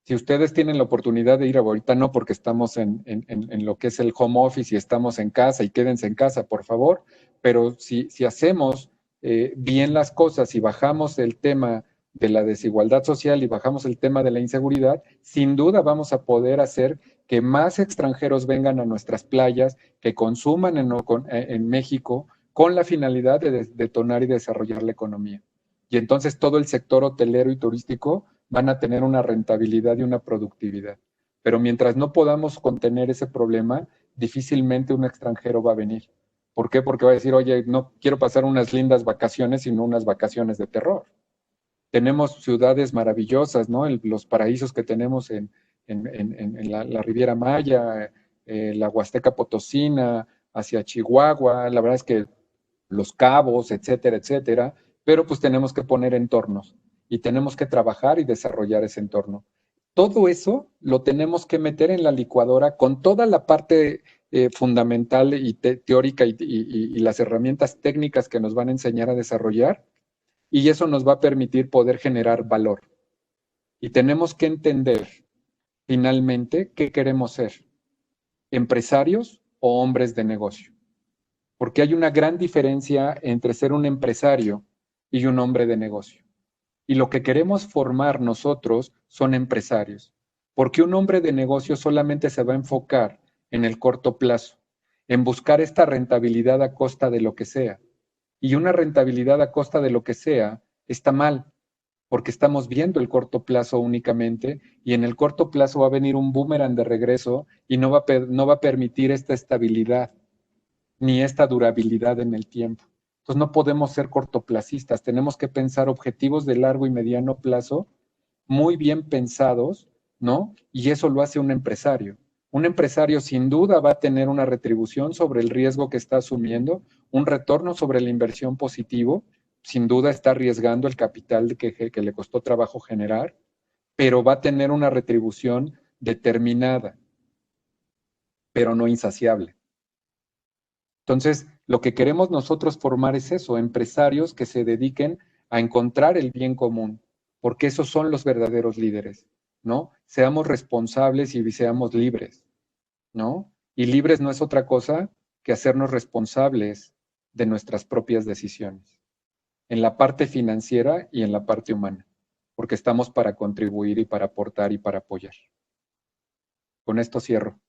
Si ustedes tienen la oportunidad de ir ahorita, no porque estamos en lo que es el home office y estamos en casa y quédense en casa, por favor, pero si hacemos bien las cosas y bajamos el tema de la desigualdad social y bajamos el tema de la inseguridad, sin duda vamos a poder hacer que más extranjeros vengan a nuestras playas, que consuman en México con la finalidad de detonar y desarrollar la economía. Y entonces todo el sector hotelero y turístico van a tener una rentabilidad y una productividad. Pero mientras no podamos contener ese problema, difícilmente un extranjero va a venir. ¿Por qué? Porque va a decir, oye, no quiero pasar unas lindas vacaciones, sino unas vacaciones de terror. Tenemos ciudades maravillosas, ¿no? Los paraísos que tenemos en la Riviera Maya, la Huasteca Potosina, hacia Chihuahua, la verdad es que Los Cabos, etcétera, etcétera, pero pues tenemos que poner entornos y tenemos que trabajar y desarrollar ese entorno. Todo eso lo tenemos que meter en la licuadora con toda la parte fundamental y teórica y las herramientas técnicas que nos van a enseñar a desarrollar, y eso nos va a permitir poder generar valor. Y tenemos que entender finalmente qué queremos ser, empresarios o hombres de negocio. Porque hay una gran diferencia entre ser un empresario y un hombre de negocio. Y lo que queremos formar nosotros son empresarios, porque un hombre de negocio solamente se va a enfocar en el corto plazo, en buscar esta rentabilidad a costa de lo que sea. Y una rentabilidad a costa de lo que sea está mal, porque estamos viendo el corto plazo únicamente y en el corto plazo va a venir un boomerang de regreso y no va a permitir esta estabilidad ni esta durabilidad en el tiempo. Entonces no podemos ser cortoplacistas, tenemos que pensar objetivos de largo y mediano plazo muy bien pensados, ¿no? Y eso lo hace un empresario. Un empresario sin duda va a tener una retribución sobre el riesgo que está asumiendo, un retorno sobre la inversión positivo, sin duda está arriesgando el capital que le costó trabajo generar, pero va a tener una retribución determinada, pero no insaciable. Entonces, lo que queremos nosotros formar es eso, empresarios que se dediquen a encontrar el bien común, porque esos son los verdaderos líderes, ¿no? Seamos responsables y seamos libres, ¿no? Y libres no es otra cosa que hacernos responsables de nuestras propias decisiones, en la parte financiera y en la parte humana, porque estamos para contribuir y para aportar y para apoyar. Con esto cierro.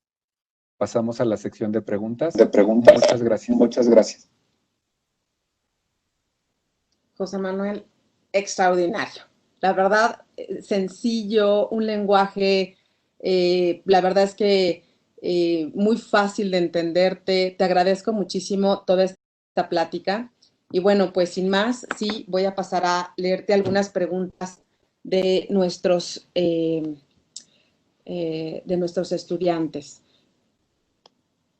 Pasamos a la sección de preguntas. Muchas gracias. Muchas gracias. José Manuel, extraordinario. La verdad, sencillo, un lenguaje, la verdad es que muy fácil de entenderte. Te agradezco muchísimo toda esta plática. Y bueno, pues sin más, sí, voy a pasar a leerte algunas preguntas de nuestros estudiantes.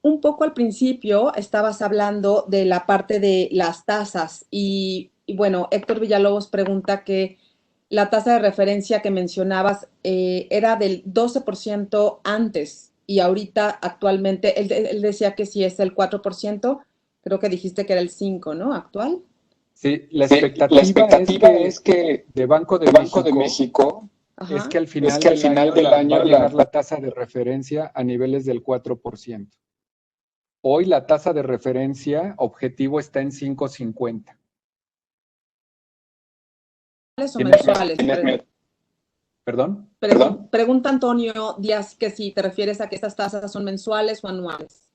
Un poco al principio estabas hablando de la parte de las tasas y bueno, Héctor Villalobos pregunta que la tasa de referencia que mencionabas era del 12% antes y ahorita actualmente, él decía que si es el 4%, creo que dijiste que era el 5%, ¿no? Actual. Sí, la expectativa es que de Banco de México es que al final del año va a llegar la tasa de referencia a niveles del 4%. Hoy la tasa de referencia objetivo está en 5.50. ¿O mensuales? ¿Perdón? Pregunta Antonio Díaz que si te refieres a que estas tasas son mensuales o anuales.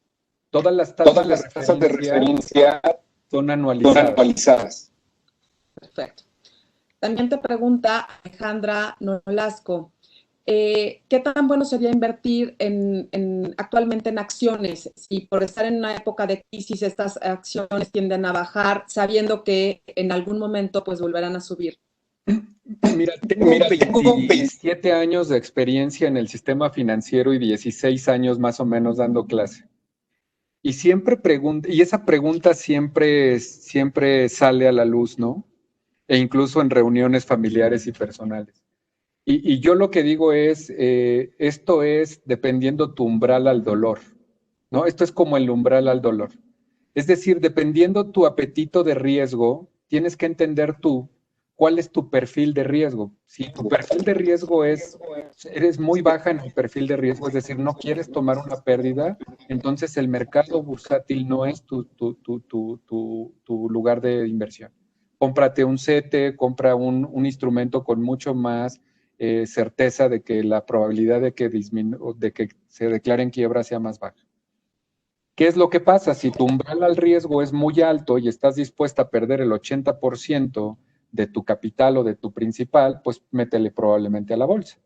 Todas las tasas de referencia son anualizadas. Perfecto. También te pregunta Alejandra Nolasco, ¿qué tan bueno sería invertir actualmente en acciones? Si por estar en una época de crisis estas acciones tienden a bajar, sabiendo que en algún momento pues volverán a subir. Mira, tengo 27 años de experiencia en el sistema financiero y 16 años más o menos dando clase. Y siempre pregunta, y esa pregunta siempre sale a la luz, ¿no? E incluso en reuniones familiares y personales. Y yo lo que digo es, esto es dependiendo tu umbral al dolor, ¿no? Esto es como el umbral al dolor. Es decir, dependiendo tu apetito de riesgo, tienes que entender tú cuál es tu perfil de riesgo. Si tu perfil de riesgo eres muy baja en el perfil de riesgo, es decir, no quieres tomar una pérdida, entonces el mercado bursátil no es tu lugar de inversión. Cómprate un CETE, compra un instrumento con mucho más certeza de que la probabilidad de que se declare en quiebra sea más baja. ¿Qué es lo que pasa? Si tu umbral al riesgo es muy alto y estás dispuesta a perder el 80% de tu capital o de tu principal, pues métele probablemente a la bolsa.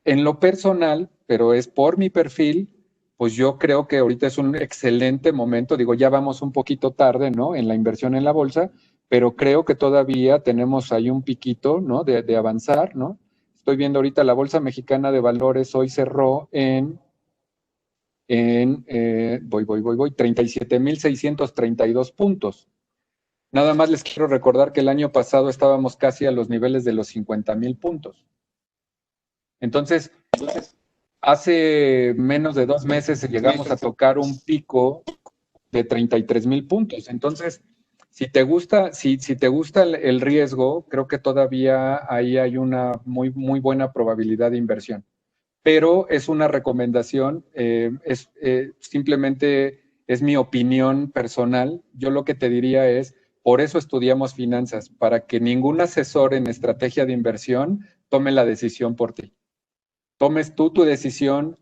En lo personal, pero es por mi perfil, pues yo creo que ahorita es un excelente momento. Digo, ya vamos un poquito tarde, ¿no? En la inversión en la bolsa, pero creo que todavía tenemos ahí un piquito, ¿no? De avanzar, ¿no? Estoy viendo ahorita la Bolsa Mexicana de Valores, hoy cerró voy, 37,632 puntos. Nada más les quiero recordar que el año pasado estábamos casi a los niveles de los 50,000 puntos. Entonces, hace menos de 2 meses llegamos a tocar un pico de 33,000 puntos. Entonces, si te gusta el riesgo, creo que todavía ahí hay una muy, muy buena probabilidad de inversión. Pero es una recomendación, simplemente es mi opinión personal. Yo lo que te diría es, por eso estudiamos finanzas, para que ningún asesor en estrategia de inversión tome la decisión por ti. Tomes tú tu decisión.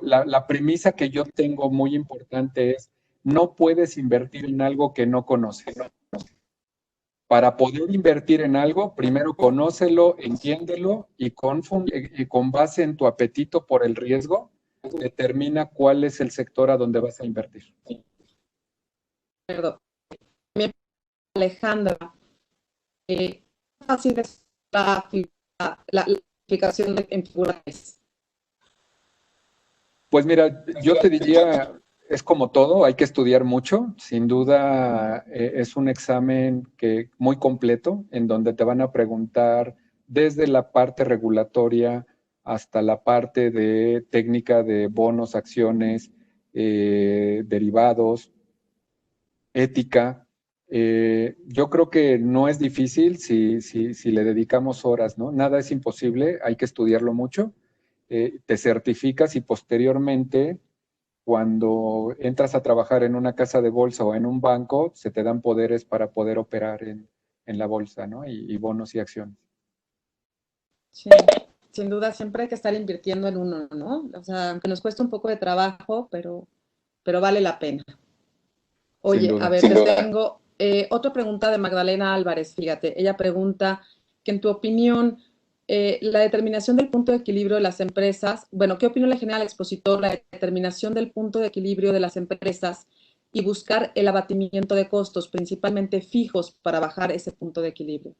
La premisa que yo tengo muy importante es, no puedes invertir en algo que no conoces. Para poder invertir en algo, primero conócelo, entiéndelo y con base en tu apetito por el riesgo, determina cuál es el sector a donde vas a invertir. Perdón. Alejandra, fácil es la aplicación en figuras. Pues mira, yo te diría, es como todo, hay que estudiar mucho. Sin duda, es un examen muy completo, en donde te van a preguntar desde la parte regulatoria hasta la parte de técnica de bonos, acciones, derivados, ética. Yo creo que no es difícil si le dedicamos horas, ¿no? Nada es imposible, hay que estudiarlo mucho. Te certificas y posteriormente, cuando entras a trabajar en una casa de bolsa o en un banco, se te dan poderes para poder operar en la bolsa, ¿no? Y bonos y acciones. Sí, sin duda, siempre hay que estar invirtiendo en uno, ¿no? O sea, aunque nos cueste un poco de trabajo, pero vale la pena. Sin Oye, a duda. ver, te tengo otra pregunta de Magdalena Álvarez, fíjate. Ella pregunta que en tu opinión, la determinación del punto de equilibrio de las empresas, bueno, ¿qué opinión le genera al expositor la determinación del punto de equilibrio de las empresas y buscar el abatimiento de costos, principalmente fijos, para bajar ese punto de equilibrio?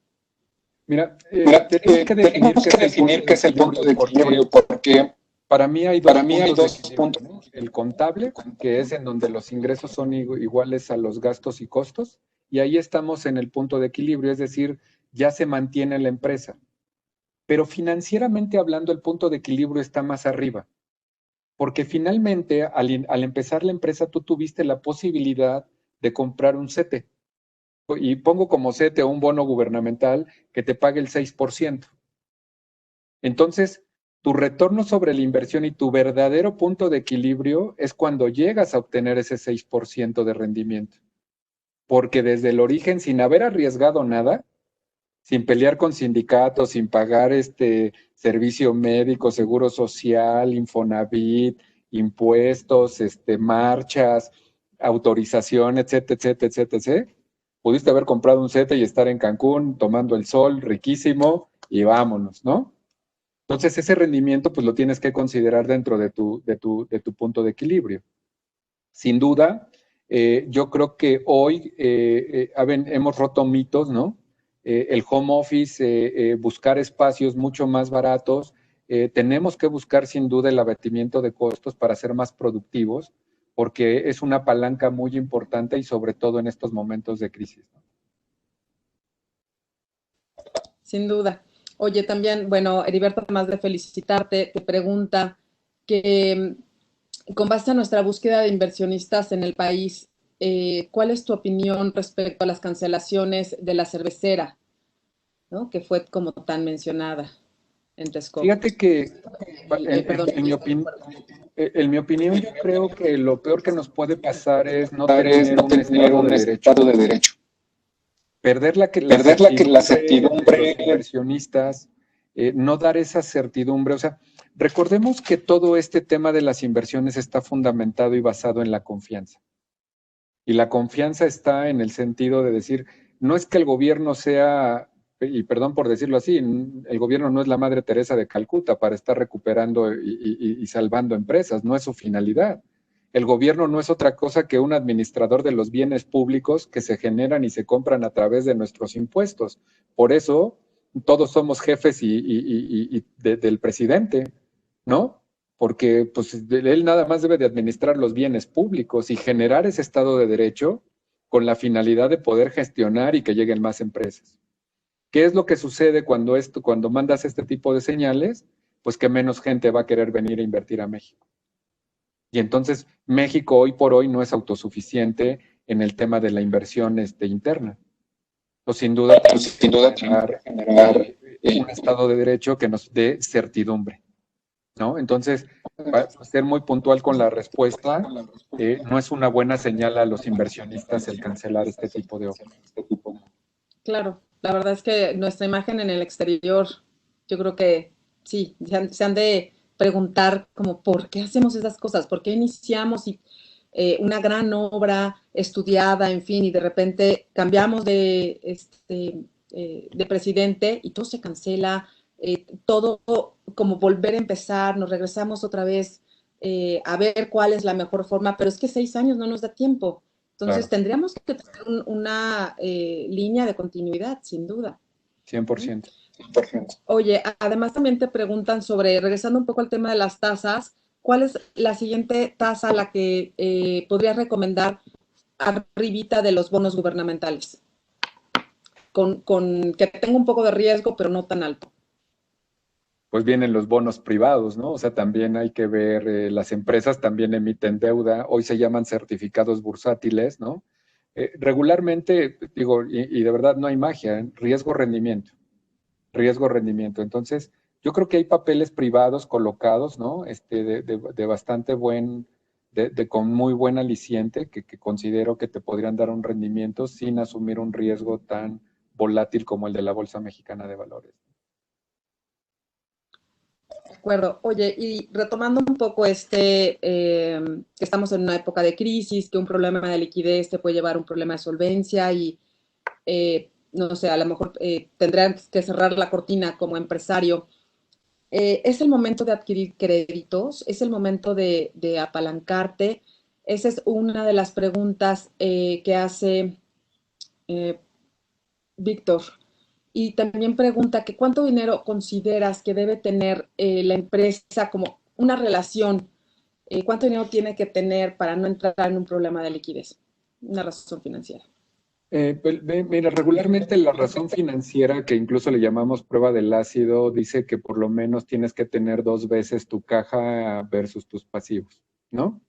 Mira, tenemos que definir qué es el punto de equilibrio, porque para mí hay dos puntos de equilibrio, ¿no? El contable, que es en donde los ingresos son iguales a los gastos y costos, y ahí estamos en el punto de equilibrio, es decir, ya se mantiene la empresa. Pero financieramente hablando, el punto de equilibrio está más arriba, porque finalmente al empezar la empresa tú tuviste la posibilidad de comprar un CETE, y pongo como CETE un bono gubernamental que te pague el 6%. Entonces, tu retorno sobre la inversión y tu verdadero punto de equilibrio es cuando llegas a obtener ese 6% de rendimiento. Porque desde el origen, sin haber arriesgado nada, sin pelear con sindicatos, sin pagar servicio médico, seguro social, Infonavit, impuestos, marchas, autorización, etcétera, etcétera, etcétera, etcétera. Pudiste haber comprado un CETE y estar en Cancún tomando el sol riquísimo y vámonos, ¿no? Entonces ese rendimiento pues lo tienes que considerar dentro de tu punto de equilibrio. Sin duda, yo creo que hoy hemos roto mitos, ¿no? El home office, buscar espacios mucho más baratos. Tenemos que buscar sin duda el abatimiento de costos para ser más productivos, porque es una palanca muy importante y sobre todo en estos momentos de crisis, ¿no? Sin duda. Oye, también, bueno, Heriberto, además de felicitarte, te pregunta que con base a nuestra búsqueda de inversionistas en el país, ¿cuál es tu opinión respecto a las cancelaciones de la cervecera, ¿no? Que fue como tan mencionada en Texcoco? Fíjate que Perdón. en mi opinión yo creo que lo peor que nos puede pasar es no Es tener no un tener Estado un de Derecho. Estado de Derecho. Perder la Perder la certidumbre de los certidumbre. inversionistas, no dar esa certidumbre. O sea, recordemos que todo este tema de las inversiones está fundamentado y basado en la confianza. Y la confianza está en el sentido de decir, no es que el gobierno sea, y perdón por decirlo así, el gobierno no es la Madre Teresa de Calcuta para estar recuperando y salvando empresas, no es su finalidad. El gobierno no es otra cosa que un administrador de los bienes públicos que se generan y se compran a través de nuestros impuestos. Por eso todos somos jefes del presidente, ¿no? Porque pues, él nada más debe de administrar los bienes públicos y generar ese Estado de Derecho con la finalidad de poder gestionar y que lleguen más empresas. ¿Qué es lo que sucede cuando mandas este tipo de señales? Pues que menos gente va a querer venir a invertir a México. Y entonces México hoy por hoy no es autosuficiente en el tema de la inversión interna. Pues sin duda, Sin duda, generar un Estado de Derecho que nos dé certidumbre, ¿no? Entonces, para ser muy puntual con la respuesta, no es una buena señal a los inversionistas el cancelar este tipo de obras. Claro, la verdad es que nuestra imagen en el exterior, yo creo que sí, se han de preguntar como por qué hacemos esas cosas, por qué iniciamos una gran obra estudiada, en fin, y de repente cambiamos de presidente y todo se cancela, todo como volver a empezar, nos regresamos otra vez a ver cuál es la mejor forma, pero es que 6 años no nos da tiempo. Entonces, Claro, tendríamos que tener una línea de continuidad, sin duda. 100%. Oye, además también te preguntan sobre, regresando un poco al tema de las tasas, ¿cuál es la siguiente tasa a la que podrías recomendar arribita de los bonos gubernamentales? Con que tenga un poco de riesgo, pero no tan alto. Pues vienen los bonos privados, ¿no? O sea, también hay que ver, las empresas también emiten deuda, hoy se llaman certificados bursátiles, ¿no? Regularmente, digo, y de verdad no hay magia, ¿eh? Riesgo-rendimiento. Entonces, yo creo que hay papeles privados colocados, ¿no? De bastante con muy buen aliciente, que considero que te podrían dar un rendimiento sin asumir un riesgo tan volátil como el de la Bolsa Mexicana de Valores. De acuerdo. Oye, y retomando un poco que estamos en una época de crisis, que un problema de liquidez te puede llevar a un problema de solvencia y, no sé, a lo mejor tendrán que cerrar la cortina como empresario. Es el momento de adquirir créditos, es el momento de apalancarte. Esa es una de las preguntas que hace eh, Víctor. Y también pregunta que cuánto dinero consideras que debe tener la empresa como una relación, cuánto dinero tiene que tener para no entrar en un problema de liquidez, una razón financiera. Mira, regularmente la razón financiera, que incluso le llamamos prueba del ácido, dice que por lo menos tienes que tener 2 veces tu caja versus tus pasivos, ¿no?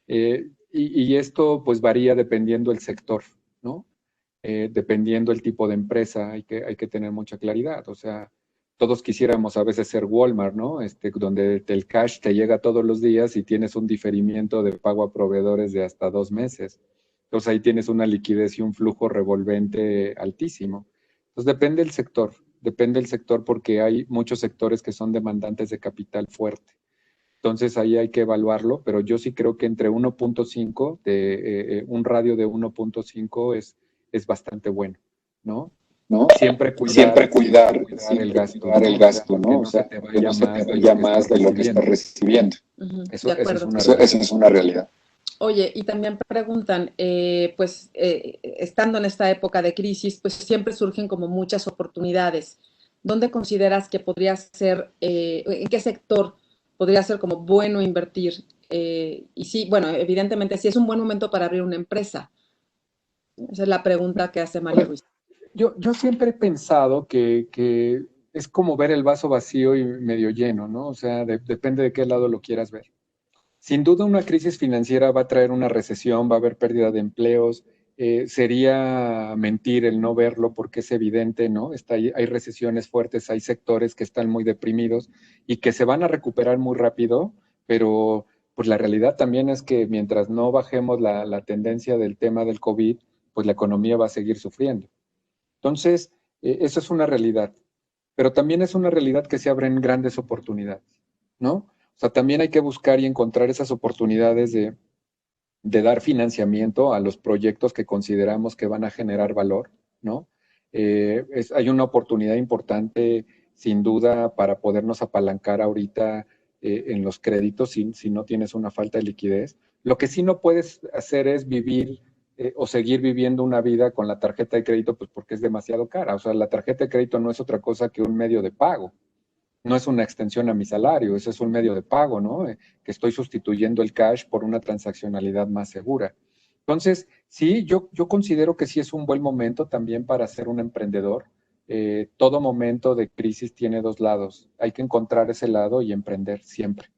Y esto pues varía dependiendo el sector, ¿no? Dependiendo el tipo de empresa, hay que tener mucha claridad. O sea, todos quisiéramos a veces ser Walmart, ¿no? Donde el cash te llega todos los días y tienes un diferimiento de pago a proveedores de hasta 2 meses. Entonces ahí tienes una liquidez y un flujo revolvente altísimo. Entonces depende del sector porque hay muchos sectores que son demandantes de capital fuerte. Entonces ahí hay que evaluarlo, pero yo sí creo que entre 1.5, un radio de 1.5 es bastante bueno, ¿no? ¿no? Siempre Siempre cuidar el gasto, cuidar ¿no? el O sea, gasto, que ¿no? O no se sea, te que vaya no se más te de lo vaya que más estás de lo que estás recibiendo. De Eso es acuerdo. una Eso realidad. es una realidad. Oye, y también preguntan, estando en esta época de crisis, pues siempre surgen como muchas oportunidades. ¿Dónde consideras que podría ser, en qué sector podría ser como bueno invertir Y sí, bueno, evidentemente sí es un buen momento para abrir una empresa. Esa es la pregunta que hace Mario Ruiz. Yo siempre he pensado que es como ver el vaso vacío y medio lleno, ¿no? O sea, depende de qué lado lo quieras ver. Sin duda una crisis financiera va a traer una recesión, va a haber pérdida de empleos, sería mentir el no verlo porque es evidente, ¿no? Hay recesiones fuertes, hay sectores que están muy deprimidos y que se van a recuperar muy rápido, pero pues la realidad también es que mientras no bajemos la tendencia del tema del COVID, pues la economía va a seguir sufriendo. Entonces, eso es una realidad, pero también es una realidad que se abren grandes oportunidades, ¿no? O sea, también hay que buscar y encontrar esas oportunidades de dar financiamiento a los proyectos que consideramos que van a generar valor, ¿no? Hay una oportunidad importante, sin duda, para podernos apalancar ahorita en los créditos si no tienes una falta de liquidez. Lo que sí no puedes hacer es vivir o seguir viviendo una vida con la tarjeta de crédito, pues porque es demasiado cara. O sea, la tarjeta de crédito no es otra cosa que un medio de pago, no es una extensión a mi salario, ese es un medio de pago, ¿no? Que estoy sustituyendo el cash por una transaccionalidad más segura. Entonces, sí, yo considero que sí es un buen momento también para ser un emprendedor. Todo momento de crisis tiene dos lados. Hay que encontrar ese lado y emprender siempre.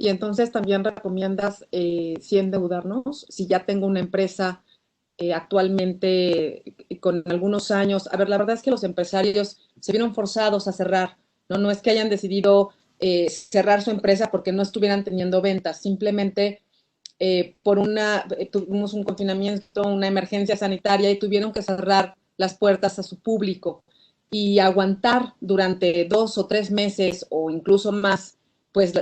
Y entonces también recomiendas sí endeudarnos. Si ya tengo una empresa actualmente con algunos años, a ver, la verdad es que los empresarios se vieron forzados a cerrar, ¿no? No es que hayan decidido cerrar su empresa porque no estuvieran teniendo ventas, simplemente tuvimos un confinamiento, una emergencia sanitaria y tuvieron que cerrar las puertas a su público y aguantar durante 2 o 3 meses o incluso más, pues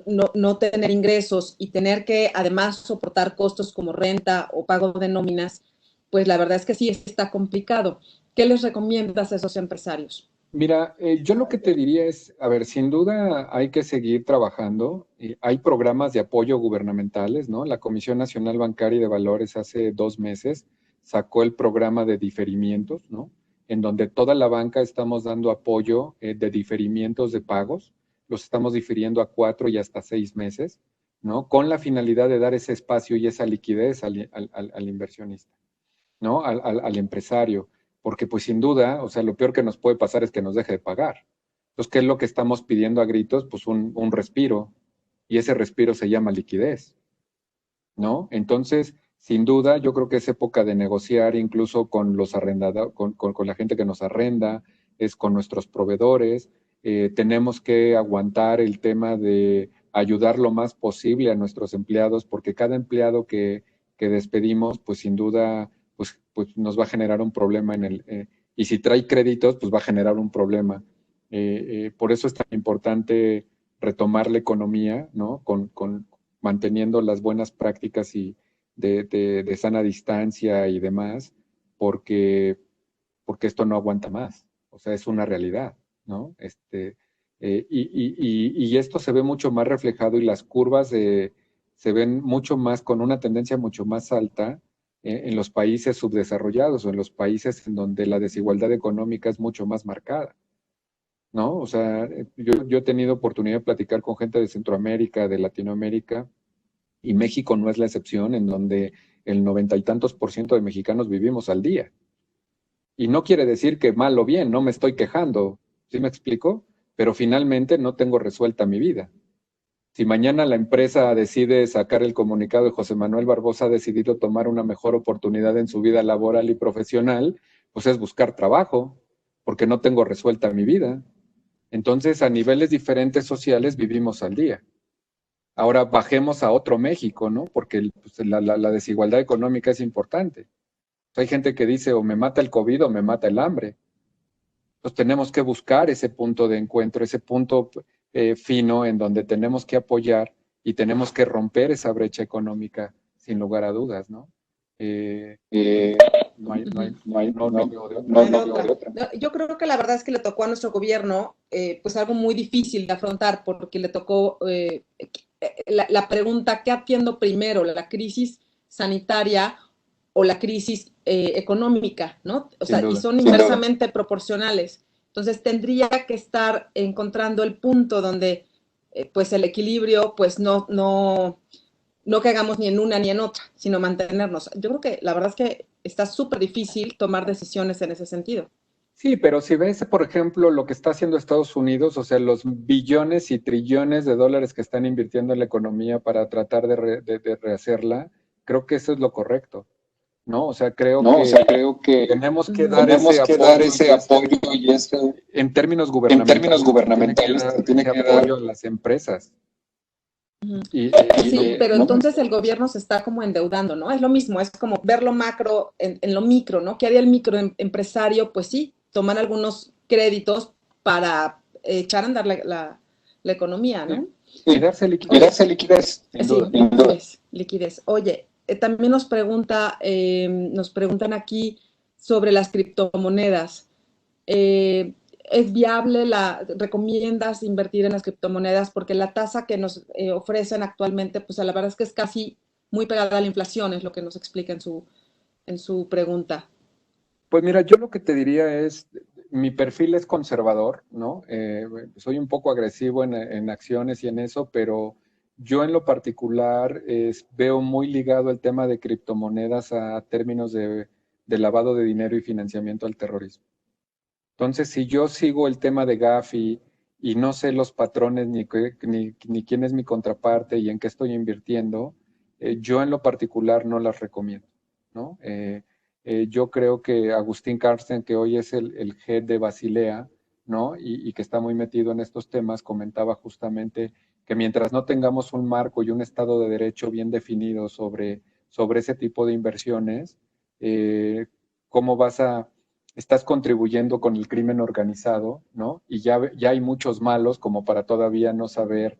no tener ingresos y tener que además soportar costos como renta o pago de nóminas, pues la verdad es que sí está complicado. ¿Qué les recomiendas a esos empresarios? Mira, yo lo que te diría es, a ver, sin duda hay que seguir trabajando. Hay programas de apoyo gubernamentales, ¿no? La Comisión Nacional Bancaria y de Valores hace 2 meses sacó el programa de diferimientos, ¿no? En donde toda la banca estamos dando apoyo de diferimientos de pagos. Los estamos difiriendo a 4 y hasta 6 meses, ¿no? Con la finalidad de dar ese espacio y esa liquidez al inversionista, ¿no? Al empresario, porque pues sin duda, o sea, lo peor que nos puede pasar es que nos deje de pagar. Entonces, ¿qué es lo que estamos pidiendo a gritos? Pues un respiro, y ese respiro se llama liquidez, ¿no? Entonces, sin duda, yo creo que es época de negociar incluso con los arrendados, con la gente que nos arrenda, es con nuestros proveedores. Tenemos que aguantar el tema de ayudar lo más posible a nuestros empleados, porque cada empleado que despedimos, pues sin duda, pues nos va a generar un problema y si trae créditos, pues va a generar un problema. Por eso es tan importante retomar la economía, ¿no? Manteniendo las buenas prácticas y de sana distancia y demás, porque, porque esto no aguanta más. O sea, es una realidad, ¿no? Y esto se ve mucho más reflejado y las curvas se ven mucho más con una tendencia mucho más alta en los países subdesarrollados o en los países en donde la desigualdad económica es mucho más marcada, ¿no? O sea, yo he tenido oportunidad de platicar con gente de Centroamérica, de Latinoamérica, y México no es la excepción, en donde el 90 y tantos % de mexicanos vivimos al día. Y no quiere decir que mal o bien, no me estoy quejando, ¿sí me explico? Pero finalmente no tengo resuelta mi vida. Si mañana la empresa decide sacar el comunicado de José Manuel Barbosa ha decidido tomar una mejor oportunidad en su vida laboral y profesional, pues es buscar trabajo, porque no tengo resuelta mi vida. Entonces, a niveles diferentes sociales vivimos al día. Ahora bajemos a otro México, ¿no? Porque pues, la desigualdad económica es importante. Hay gente que dice o me mata el COVID o me mata el hambre. Entonces tenemos que buscar ese punto de encuentro, ese punto fino en donde tenemos que apoyar y tenemos que romper esa brecha económica sin lugar a dudas, ¿no? Eh, No hay, no hay, no hay, no, no no hay, veo de otra. no, no veo de otra. No, yo creo que la verdad es que le tocó a nuestro gobierno pues algo muy difícil de afrontar porque le tocó la pregunta, ¿qué atiendo primero? ¿La crisis sanitaria o la crisis económica? ¿No? O Sin sea, y duda. son inversamente proporcionales. Entonces tendría que estar encontrando el punto donde pues el equilibrio, pues no caigamos ni en una ni en otra, sino mantenernos. Yo creo que la verdad es que está súper difícil tomar decisiones en ese sentido. Sí, pero si ves, por ejemplo, lo que está haciendo Estados Unidos, o sea, los billones y trillones de dólares que están invirtiendo en la economía para tratar de rehacerla, creo que eso es lo correcto, ¿no? O sea, creo ¿no? O que sea, creo que tenemos que dar tenemos ese que dar apoyo ese apoyo y ese, en términos en términos gubernamentales, se tiene que gubernamentales, se dar tiene ese que dar, apoyo a las empresas. Ujú. y Sí, pero ¿no? entonces el gobierno se está como endeudando, ¿no? Es lo mismo, es como ver lo macro en lo micro, ¿no? ¿Qué haría el microempresario? Pues sí, tomar algunos créditos para echar a andar la economía, Sí, ¿no? y Sí, darse y liquidez, darse liquidez, sin Sí, duda. sin duda. liquidez. Oye, también nos preguntan aquí sobre las criptomonedas. ¿Es viable, recomiendas invertir en las criptomonedas? Porque la tasa que nos ofrecen actualmente, pues la verdad es que es casi muy pegada a la inflación, es lo que nos explica en su pregunta. Pues mira, yo lo que te diría es, mi perfil es conservador, ¿no? Soy un poco agresivo en acciones y en eso, pero yo en lo particular veo muy ligado el tema de criptomonedas a términos de lavado de dinero y financiamiento al terrorismo. Entonces, si yo sigo el tema de Gafi y no sé los patrones ni quién es mi contraparte y en qué estoy invirtiendo, yo en lo particular no las recomiendo, ¿no? Yo creo que Agustín Carsten, que hoy es el head de Basilea, ¿no? Y que está muy metido en estos temas, comentaba justamente que mientras no tengamos un marco y un estado de derecho bien definido sobre ese tipo de inversiones, ¿cómo estás contribuyendo con el crimen organizado, ¿no? Y ya hay muchos malos como para todavía no saber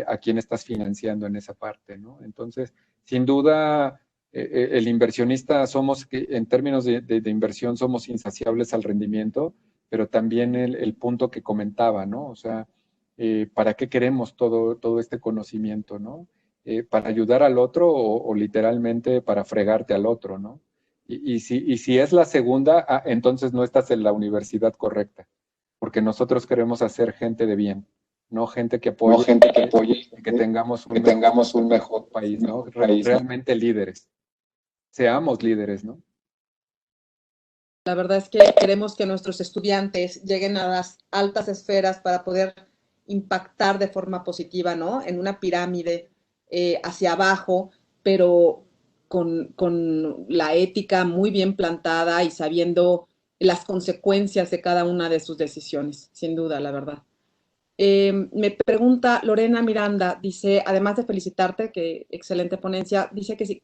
a quién estás financiando en esa parte, ¿no? Entonces, sin duda, el inversionista en términos de inversión, somos insaciables al rendimiento, pero también el punto que comentaba, ¿no? O sea, ¿para qué queremos todo este conocimiento, ¿no? ¿Para ayudar al otro o literalmente para fregarte al otro, ¿no? Y si es la segunda, entonces no estás en la universidad correcta, porque nosotros queremos hacer gente de bien, no gente que No apoye gente que apoye y que tengamos que un tengamos un mejor un país, ¿no? mejor país, ¿no? Realmente líderes, seamos líderes, ¿no? La verdad es que queremos que nuestros estudiantes lleguen a las altas esferas para poder impactar de forma positiva, ¿no? En una pirámide hacia abajo, pero con la ética muy bien plantada y sabiendo las consecuencias de cada una de sus decisiones, sin duda, la verdad. Me pregunta Lorena Miranda, dice, además de felicitarte, que excelente ponencia, dice que sí,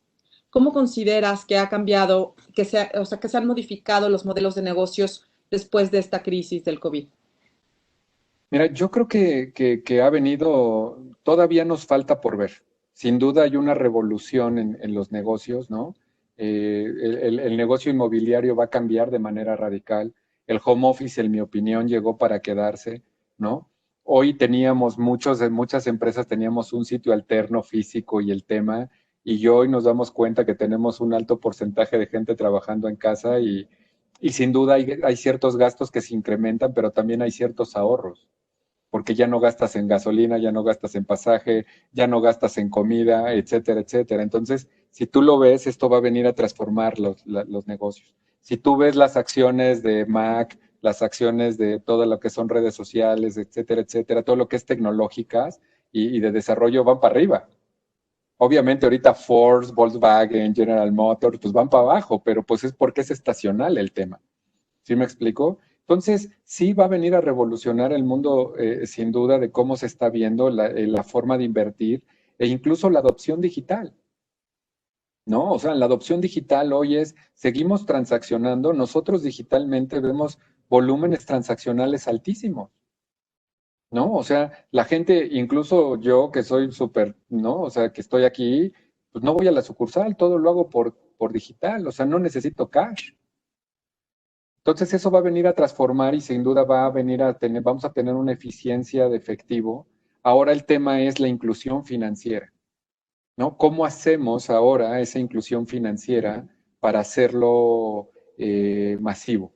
¿cómo consideras que ha cambiado, o sea, que se han modificado los modelos de negocios después de esta crisis del COVID? Mira, yo creo que ha venido, todavía nos falta por ver. Sin duda hay una revolución en los negocios, ¿no? El negocio inmobiliario va a cambiar de manera radical. El home office, en mi opinión, llegó para quedarse, ¿no? Hoy muchas empresas teníamos un sitio alterno físico y el tema, y hoy nos damos cuenta que tenemos un alto porcentaje de gente trabajando en casa y sin duda hay ciertos gastos que se incrementan, pero también hay ciertos ahorros porque ya no gastas en gasolina, ya no gastas en pasaje, ya no gastas en comida, etcétera, etcétera. Entonces, si tú lo ves, esto va a venir a transformar los negocios. Si tú ves las acciones de Mac, las acciones de todo lo que son redes sociales, etcétera, etcétera, todo lo que es tecnológicas y de desarrollo van para arriba. Obviamente ahorita Ford, Volkswagen, General Motors, pues van para abajo, pero pues es porque es estacional el tema. ¿Sí me explico? Entonces, sí va a venir a revolucionar el mundo, sin duda, de cómo se está viendo la forma de invertir e incluso la adopción digital, ¿no? O sea, la adopción digital hoy seguimos transaccionando, nosotros digitalmente vemos volúmenes transaccionales altísimos, ¿no? O sea, la gente, incluso yo que soy súper, ¿no? O sea, que estoy aquí, pues no voy a la sucursal, todo lo hago por digital, o sea, no necesito cash. Entonces eso va a venir a transformar y sin duda va a venir vamos a tener una eficiencia de efectivo. Ahora el tema es la inclusión financiera, ¿no? ¿Cómo hacemos ahora esa inclusión financiera para hacerlo masivo,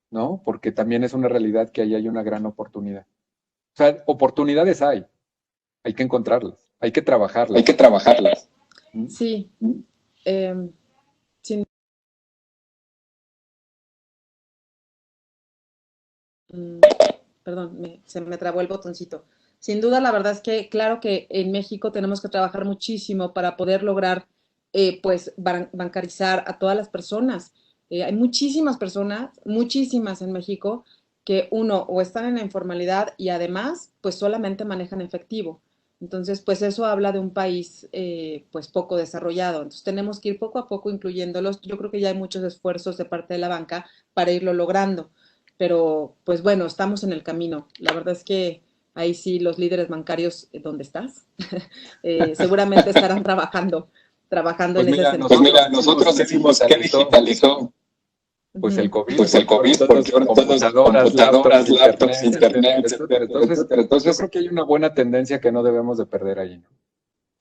¿no? Porque también es una realidad que ahí hay una gran oportunidad. O sea, oportunidades hay, hay que encontrarlas, hay que trabajarlas. Hay que trabajarlas. Sí. Sin, perdón, se me trabó el botoncito. Sin duda, la verdad es que claro que en México tenemos que trabajar muchísimo para poder lograr, pues, bancarizar a todas las personas. Hay muchísimas personas, muchísimas en México, que uno o están en la informalidad y además, pues, solamente manejan efectivo. Entonces, pues eso habla de un país, pues, poco desarrollado. Entonces, tenemos que ir poco a poco incluyéndolos. Yo creo que ya hay muchos esfuerzos de parte de la banca para irlo logrando. Pero, pues bueno, estamos en el camino. La verdad es que ahí sí los líderes bancarios, ¿dónde estás? Seguramente estarán trabajando Pues en ese mira, sentido. Pues mira, nosotros decimos que digitalizó. Pues el Ujú. COVID, Pues el COVID, porque ahora todos computadoras, laptops, internet, etcétera, Entonces, etcétera. yo Entonces, creo que hay una buena tendencia que no debemos de perder ahí, ¿no?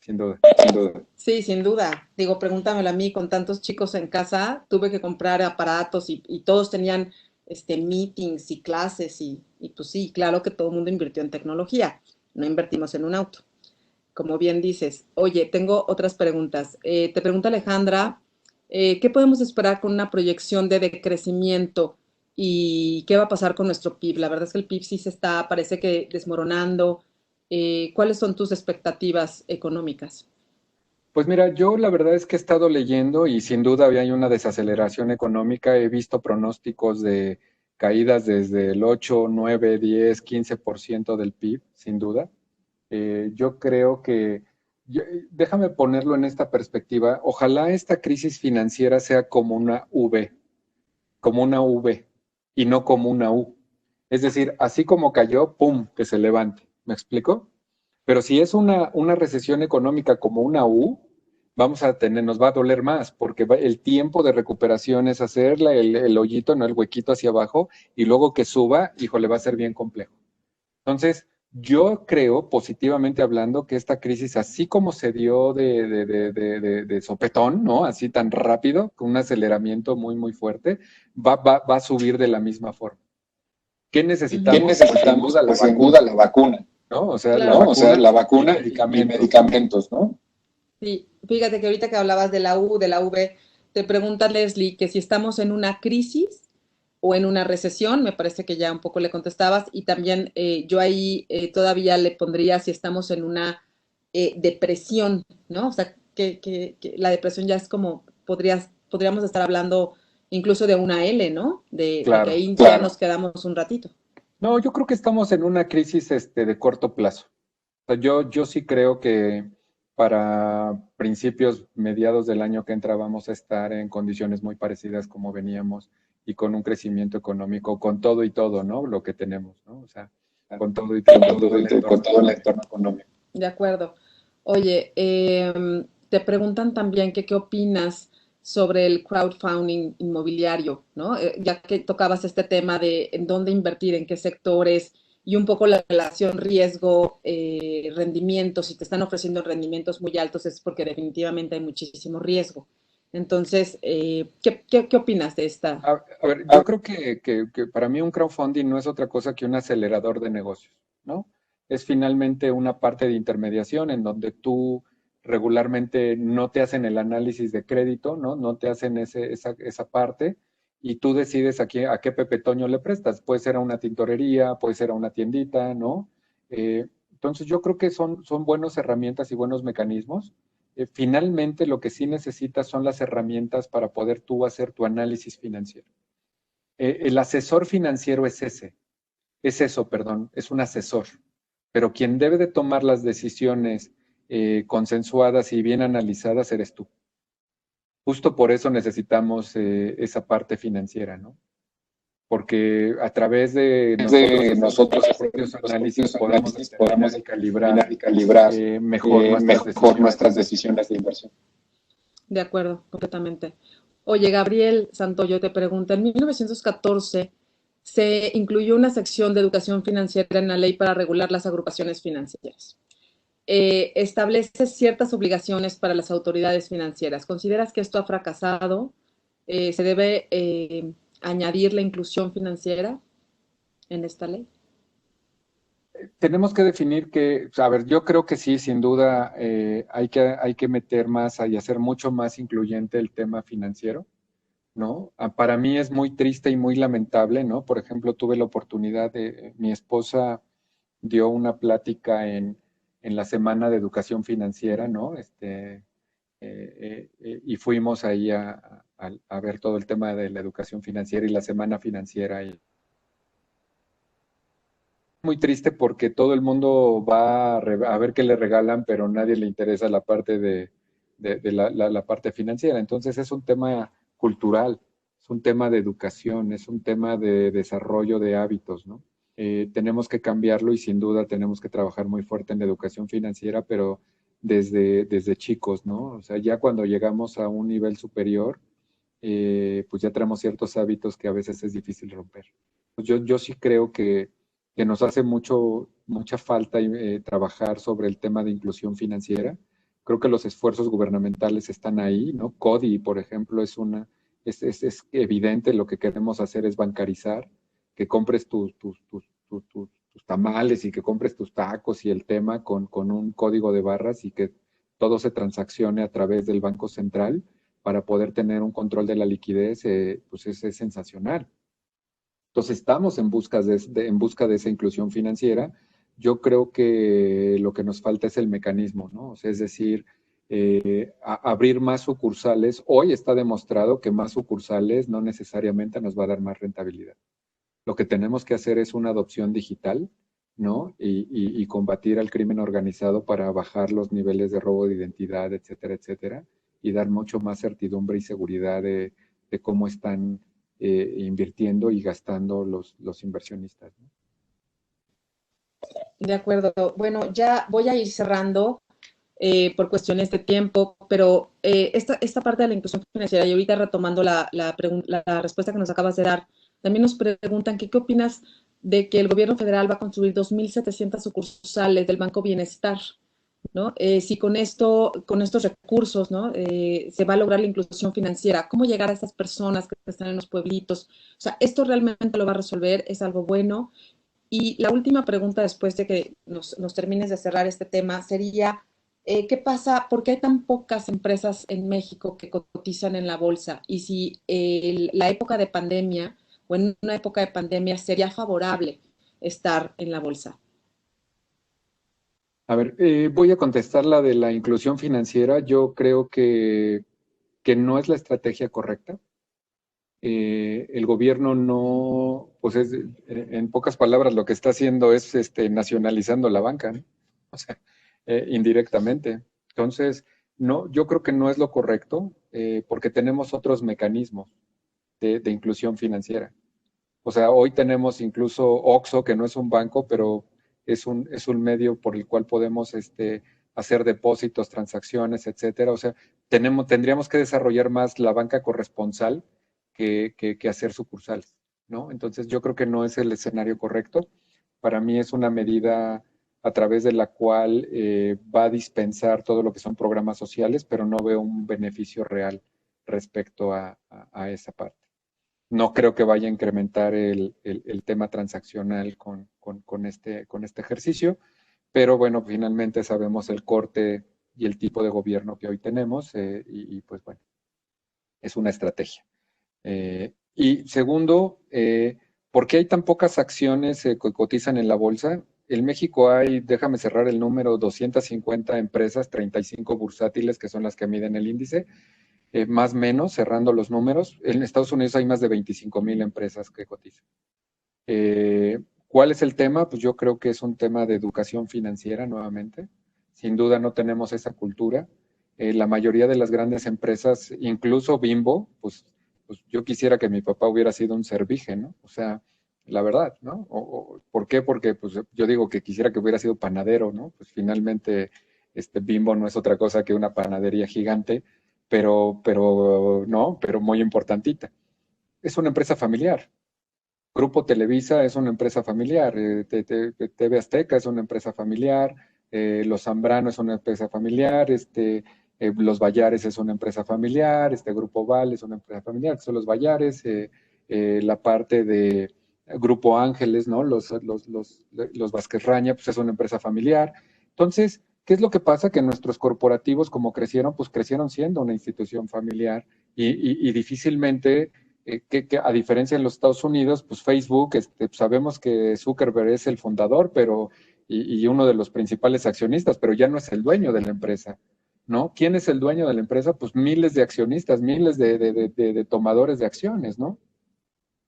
Sin duda. sin duda. Sí, sin duda. Digo, pregúntamelo a mí, con tantos chicos en casa, tuve que comprar aparatos y todos tenían meetings y clases y pues sí, claro que todo el mundo invirtió en tecnología, no invertimos en un auto. Como bien dices. Oye, tengo otras preguntas. Te pregunta Alejandra, ¿qué podemos esperar con una proyección de decrecimiento y qué va a pasar con nuestro PIB? La verdad es que el PIB sí se está, parece que desmoronando. ¿Cuáles son tus expectativas económicas? Pues mira, yo la verdad es que he estado leyendo y sin duda había una desaceleración económica. He visto pronósticos de caídas desde el 8, 9, 10, 15% del PIB, sin duda. Yo creo que, déjame ponerlo en esta perspectiva, ojalá esta crisis financiera sea como una V y no como una U. Es decir, así como cayó, ¡pum!, que se levante. ¿Me explico? Pero si es una recesión económica como una U, nos va a doler más, porque el tiempo de recuperación es hacerla el hoyito, no el huequito hacia abajo, y luego que suba, híjole, va a ser bien complejo. Entonces, yo creo, positivamente hablando, que esta crisis, así como se dio de sopetón, ¿no? Así tan rápido, con un aceleramiento muy, muy fuerte, va a subir de la misma forma. ¿Qué ¿Qué necesitamos? Pues sin necesitamos? duda la Pues sin vacuna, duda la vacuna, ¿no? O sea, la Claro. ¿no? O sea, vacuna la y vacuna y medicamentos. medicamentos, ¿no? Sí, fíjate que ahorita que hablabas de la U, de la V, te pregunta Leslie que si estamos en una crisis o en una recesión, me parece que ya un poco le contestabas, y también yo ahí todavía le pondría si estamos en una depresión, ¿no? O sea, que la depresión ya es como, podríamos estar hablando incluso de una L, ¿no? De que Claro. ahí ya nos quedamos un ratito. No, yo creo que estamos en una crisis de corto plazo. O sea, yo sí creo que para principios, mediados del año que entra, vamos a estar en condiciones muy parecidas como veníamos y con un crecimiento económico, con todo y todo, ¿no? Lo que tenemos, ¿no? O sea, con todo y todo, Con todo, con todo el entorno económico. De acuerdo. Oye, te preguntan también que qué opinas sobre el crowdfunding inmobiliario, ¿no? Ya que tocabas este tema de en dónde invertir, en qué sectores y un poco la relación riesgo-rendimiento. Si te están ofreciendo rendimientos muy altos es porque definitivamente hay muchísimo riesgo. Entonces, ¿qué opinas de esta? A ver, yo creo que para mí un crowdfunding no es otra cosa que un acelerador de negocios, ¿no? Es finalmente una parte de intermediación en donde tú regularmente no te hacen el análisis de crédito, ¿no? No te hacen esa parte y tú decides a qué Pepe Toño le prestas. Puede ser a una tintorería, puede ser a una tiendita, ¿no? Entonces yo creo que son buenas herramientas y buenos mecanismos. Finalmente lo que sí necesitas son las herramientas para poder tú hacer tu análisis financiero. El asesor financiero es eso, perdón, es un asesor, pero quien debe de tomar las decisiones consensuadas y bien analizadas eres tú. Justo por eso necesitamos esa parte financiera, ¿no? Porque a través de nosotros hacer Nosotros nuestros hacer propios nuestros análisis propios podemos análisis, podemos determinar y calibrar calibrar mejor nuestras decisiones. decisiones de inversión. De acuerdo, completamente. Oye, Gabriel Santoyo te pregunta, en 1914 se incluyó una sección de educación financiera en la ley para regular las agrupaciones financieras. Establece ciertas obligaciones para las autoridades financieras. ¿Consideras que esto ha fracasado? ¿Se debe añadir la inclusión financiera en esta ley? Tenemos que definir que, a ver, yo creo que sí, sin duda, hay que meter más y hacer mucho más incluyente el tema financiero, ¿no? Para mí es muy triste y muy lamentable, ¿no? Por ejemplo, tuve la oportunidad mi esposa dio una plática en la Semana de Educación Financiera, ¿no? Y fuimos ahí a ver todo el tema de la educación financiera y la semana financiera. Y muy triste porque todo el mundo va a ver qué le regalan, pero nadie le interesa la parte de la parte financiera. Entonces es un tema cultural, es un tema de educación, es un tema de desarrollo de hábitos, ¿no? Tenemos que cambiarlo y sin duda tenemos que trabajar muy fuerte en la educación financiera, pero desde chicos, ¿no? O sea, ya cuando llegamos a un nivel superior, pues ya tenemos ciertos hábitos que a veces es difícil romper. Yo sí creo que nos hace mucha falta trabajar sobre el tema de inclusión financiera. Creo que los esfuerzos gubernamentales están ahí, ¿no? CODI, por ejemplo, es evidente, lo que queremos hacer es bancarizar, que compres tus tamales y que compres tus tacos y el tema con un código de barras y que todo se transaccione a través del Banco Central para poder tener un control de la liquidez, pues es sensacional. Entonces estamos en busca de esa inclusión financiera. Yo creo que lo que nos falta es el mecanismo, ¿no? O sea, es decir, abrir más sucursales. Hoy está demostrado que más sucursales no necesariamente nos va a dar más rentabilidad. Lo que tenemos que hacer es una adopción digital, ¿no? Y combatir al crimen organizado para bajar los niveles de robo de identidad, etcétera, etcétera, y dar mucho más certidumbre y seguridad de cómo están invirtiendo y gastando los inversionistas, ¿no? De acuerdo. Bueno, ya voy a ir cerrando por cuestiones de tiempo, pero esta parte de la inclusión financiera, y ahorita retomando la respuesta que nos acabas de dar, también nos preguntan que qué opinas de que el gobierno federal va a construir 2.700 sucursales del Banco Bienestar, ¿no? Si con estos recursos, ¿no? Se va a lograr la inclusión financiera, ¿cómo llegar a estas personas que están en los pueblitos? O sea, ¿esto realmente lo va a resolver? ¿Es algo bueno? Y la última pregunta después de que nos termines de cerrar este tema sería, ¿qué pasa? ¿Por qué hay tan pocas empresas en México que cotizan en la bolsa? Y si la época de pandemia o en una época de pandemia sería favorable estar en la bolsa. A ver, voy a contestar la de la inclusión financiera. Yo creo que no es la estrategia correcta. El gobierno no, pues en pocas palabras, lo que está haciendo es nacionalizando la banca, ¿no? O sea, indirectamente. Entonces, no, yo creo que no es lo correcto, porque tenemos otros mecanismos de inclusión financiera. O sea, hoy tenemos incluso OXXO, que no es un banco, pero es un medio por el cual podemos hacer depósitos, transacciones, etcétera. O sea, tendríamos que desarrollar más la banca corresponsal que hacer sucursales, ¿no? Entonces, yo creo que no es el escenario correcto. Para mí es una medida a través de la cual va a dispensar todo lo que son programas sociales, pero no veo un beneficio real respecto a esa parte. No creo que vaya a incrementar el tema transaccional con este ejercicio, pero bueno, finalmente sabemos el corte y el tipo de gobierno que hoy tenemos, pues bueno, es una estrategia. Y segundo, ¿por qué hay tan pocas acciones que cotizan en la bolsa? En México hay, déjame cerrar el número, 250 empresas, 35 bursátiles, que son las que miden el índice, más o menos, cerrando los números. En Estados Unidos hay más de 25,000 empresas que cotizan. ¿Cuál es el tema? Pues yo creo que es un tema de educación financiera nuevamente. Sin duda no tenemos esa cultura. La mayoría de las grandes empresas, incluso Bimbo, pues yo quisiera que mi papá hubiera sido un Servige, ¿no? O sea, la verdad, ¿no? ¿Por qué? Porque pues yo digo que quisiera que hubiera sido panadero, ¿no? Pues finalmente Bimbo no es otra cosa que una panadería gigante, pero muy importantita. Es una empresa familiar. Grupo Televisa es una empresa familiar, TV Azteca es una empresa familiar, Los Zambrano es una empresa familiar, Los Bayares es una empresa familiar, Grupo Val es una empresa familiar, que son Los Bayares, la parte Grupo Ángeles, ¿no? Los Vázquez Raña, pues es una empresa familiar. Entonces, ¿qué es lo que pasa? Que nuestros corporativos, como crecieron, pues crecieron siendo una institución familiar y difícilmente, que a diferencia en los Estados Unidos, pues Facebook, sabemos que Zuckerberg es el fundador, pero y uno de los principales accionistas, pero ya no es el dueño de la empresa, ¿no? ¿Quién es el dueño de la empresa? Pues miles de accionistas, miles de tomadores de acciones, ¿no?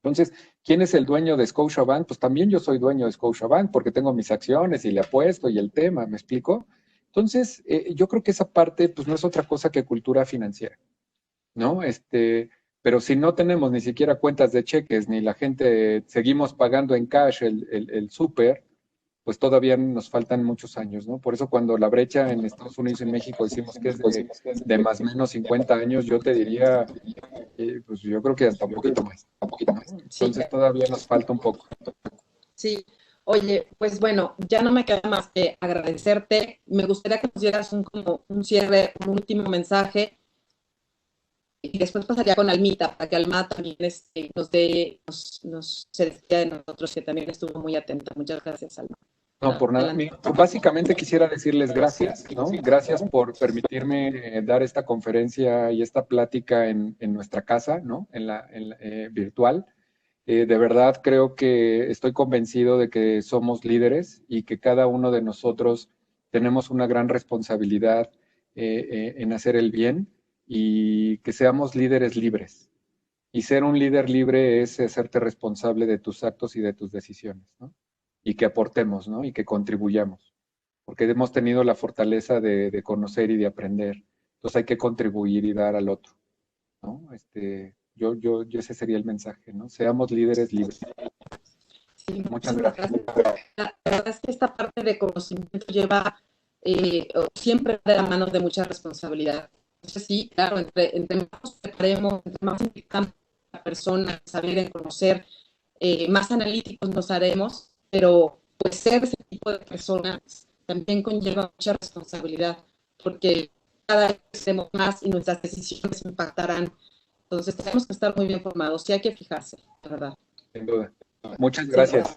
Entonces, ¿quién es el dueño de Scotiabank? Pues también yo soy dueño de Scotiabank porque tengo mis acciones y le apuesto y el tema, ¿me explico? Entonces, yo creo que esa parte, pues no es otra cosa que cultura financiera, ¿no? Pero si no tenemos ni siquiera cuentas de cheques, ni la gente seguimos pagando en cash el súper, pues todavía nos faltan muchos años, ¿no? Por eso cuando la brecha en Estados Unidos y México decimos que es de más o menos 50 años, yo te diría, pues yo creo que hasta un poquito más. Entonces Sí, todavía nos falta un poco. sí. Oye, pues bueno, ya no me queda más que agradecerte. Me gustaría que nos dieras como un cierre, un último mensaje y después pasaría con Almita, para que Alma también se despida de nosotros, que también estuvo muy atenta. Muchas gracias, Alma. No, por nada. Adelante. Básicamente quisiera decirles gracias, ¿no? Gracias por permitirme dar esta conferencia y esta plática en nuestra casa, ¿no? Virtual. De verdad creo que estoy convencido de que somos líderes y que cada uno de nosotros tenemos una gran responsabilidad en hacer el bien y que seamos líderes libres. Y ser un líder libre es hacerte responsable de tus actos y de tus decisiones, ¿no? Y que aportemos, ¿no? Y que contribuyamos, porque hemos tenido la fortaleza de conocer y de aprender. Entonces hay que contribuir y dar al otro, ¿no? Yo ese sería el mensaje, ¿no? Seamos líderes libres. Sí, Muchas muchísimas gracias. gracias. La verdad es que esta parte de conocimiento lleva siempre de la mano de mucha responsabilidad. Entonces, sí, claro, entre más nos preparemos, entre más invitamos a la persona a saber, en conocer, más analíticos nos haremos, pero pues ser ese tipo de personas también conlleva mucha responsabilidad, porque cada vez crecemos más y nuestras decisiones impactarán. Entonces, tenemos que estar muy bien formados y hay que fijarse, la verdad. Sin duda. Muchas Sí. gracias.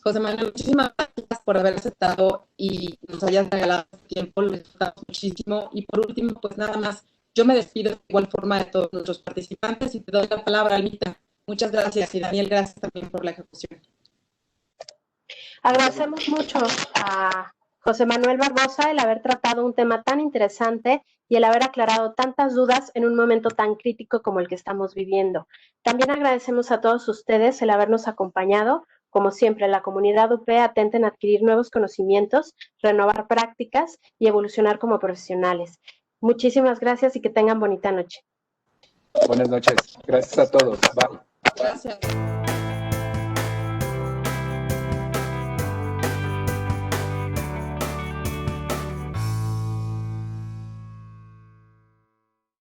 José Manuel, muchísimas gracias por haber aceptado y nos hayas regalado este tiempo, lo disfrutamos muchísimo. Y por último, pues nada más, yo me despido de igual forma de todos nuestros participantes y te doy la palabra, Almita. Muchas gracias y Daniel, gracias también por la ejecución. Agradecemos mucho a José Manuel Barbosa el haber tratado un tema tan interesante y el haber aclarado tantas dudas en un momento tan crítico como el que estamos viviendo. También agradecemos a todos ustedes el habernos acompañado. Como siempre, la comunidad UP atenta en adquirir nuevos conocimientos, renovar prácticas y evolucionar como profesionales. Muchísimas gracias y que tengan bonita noche. Buenas noches. Gracias a todos. Bye. Gracias.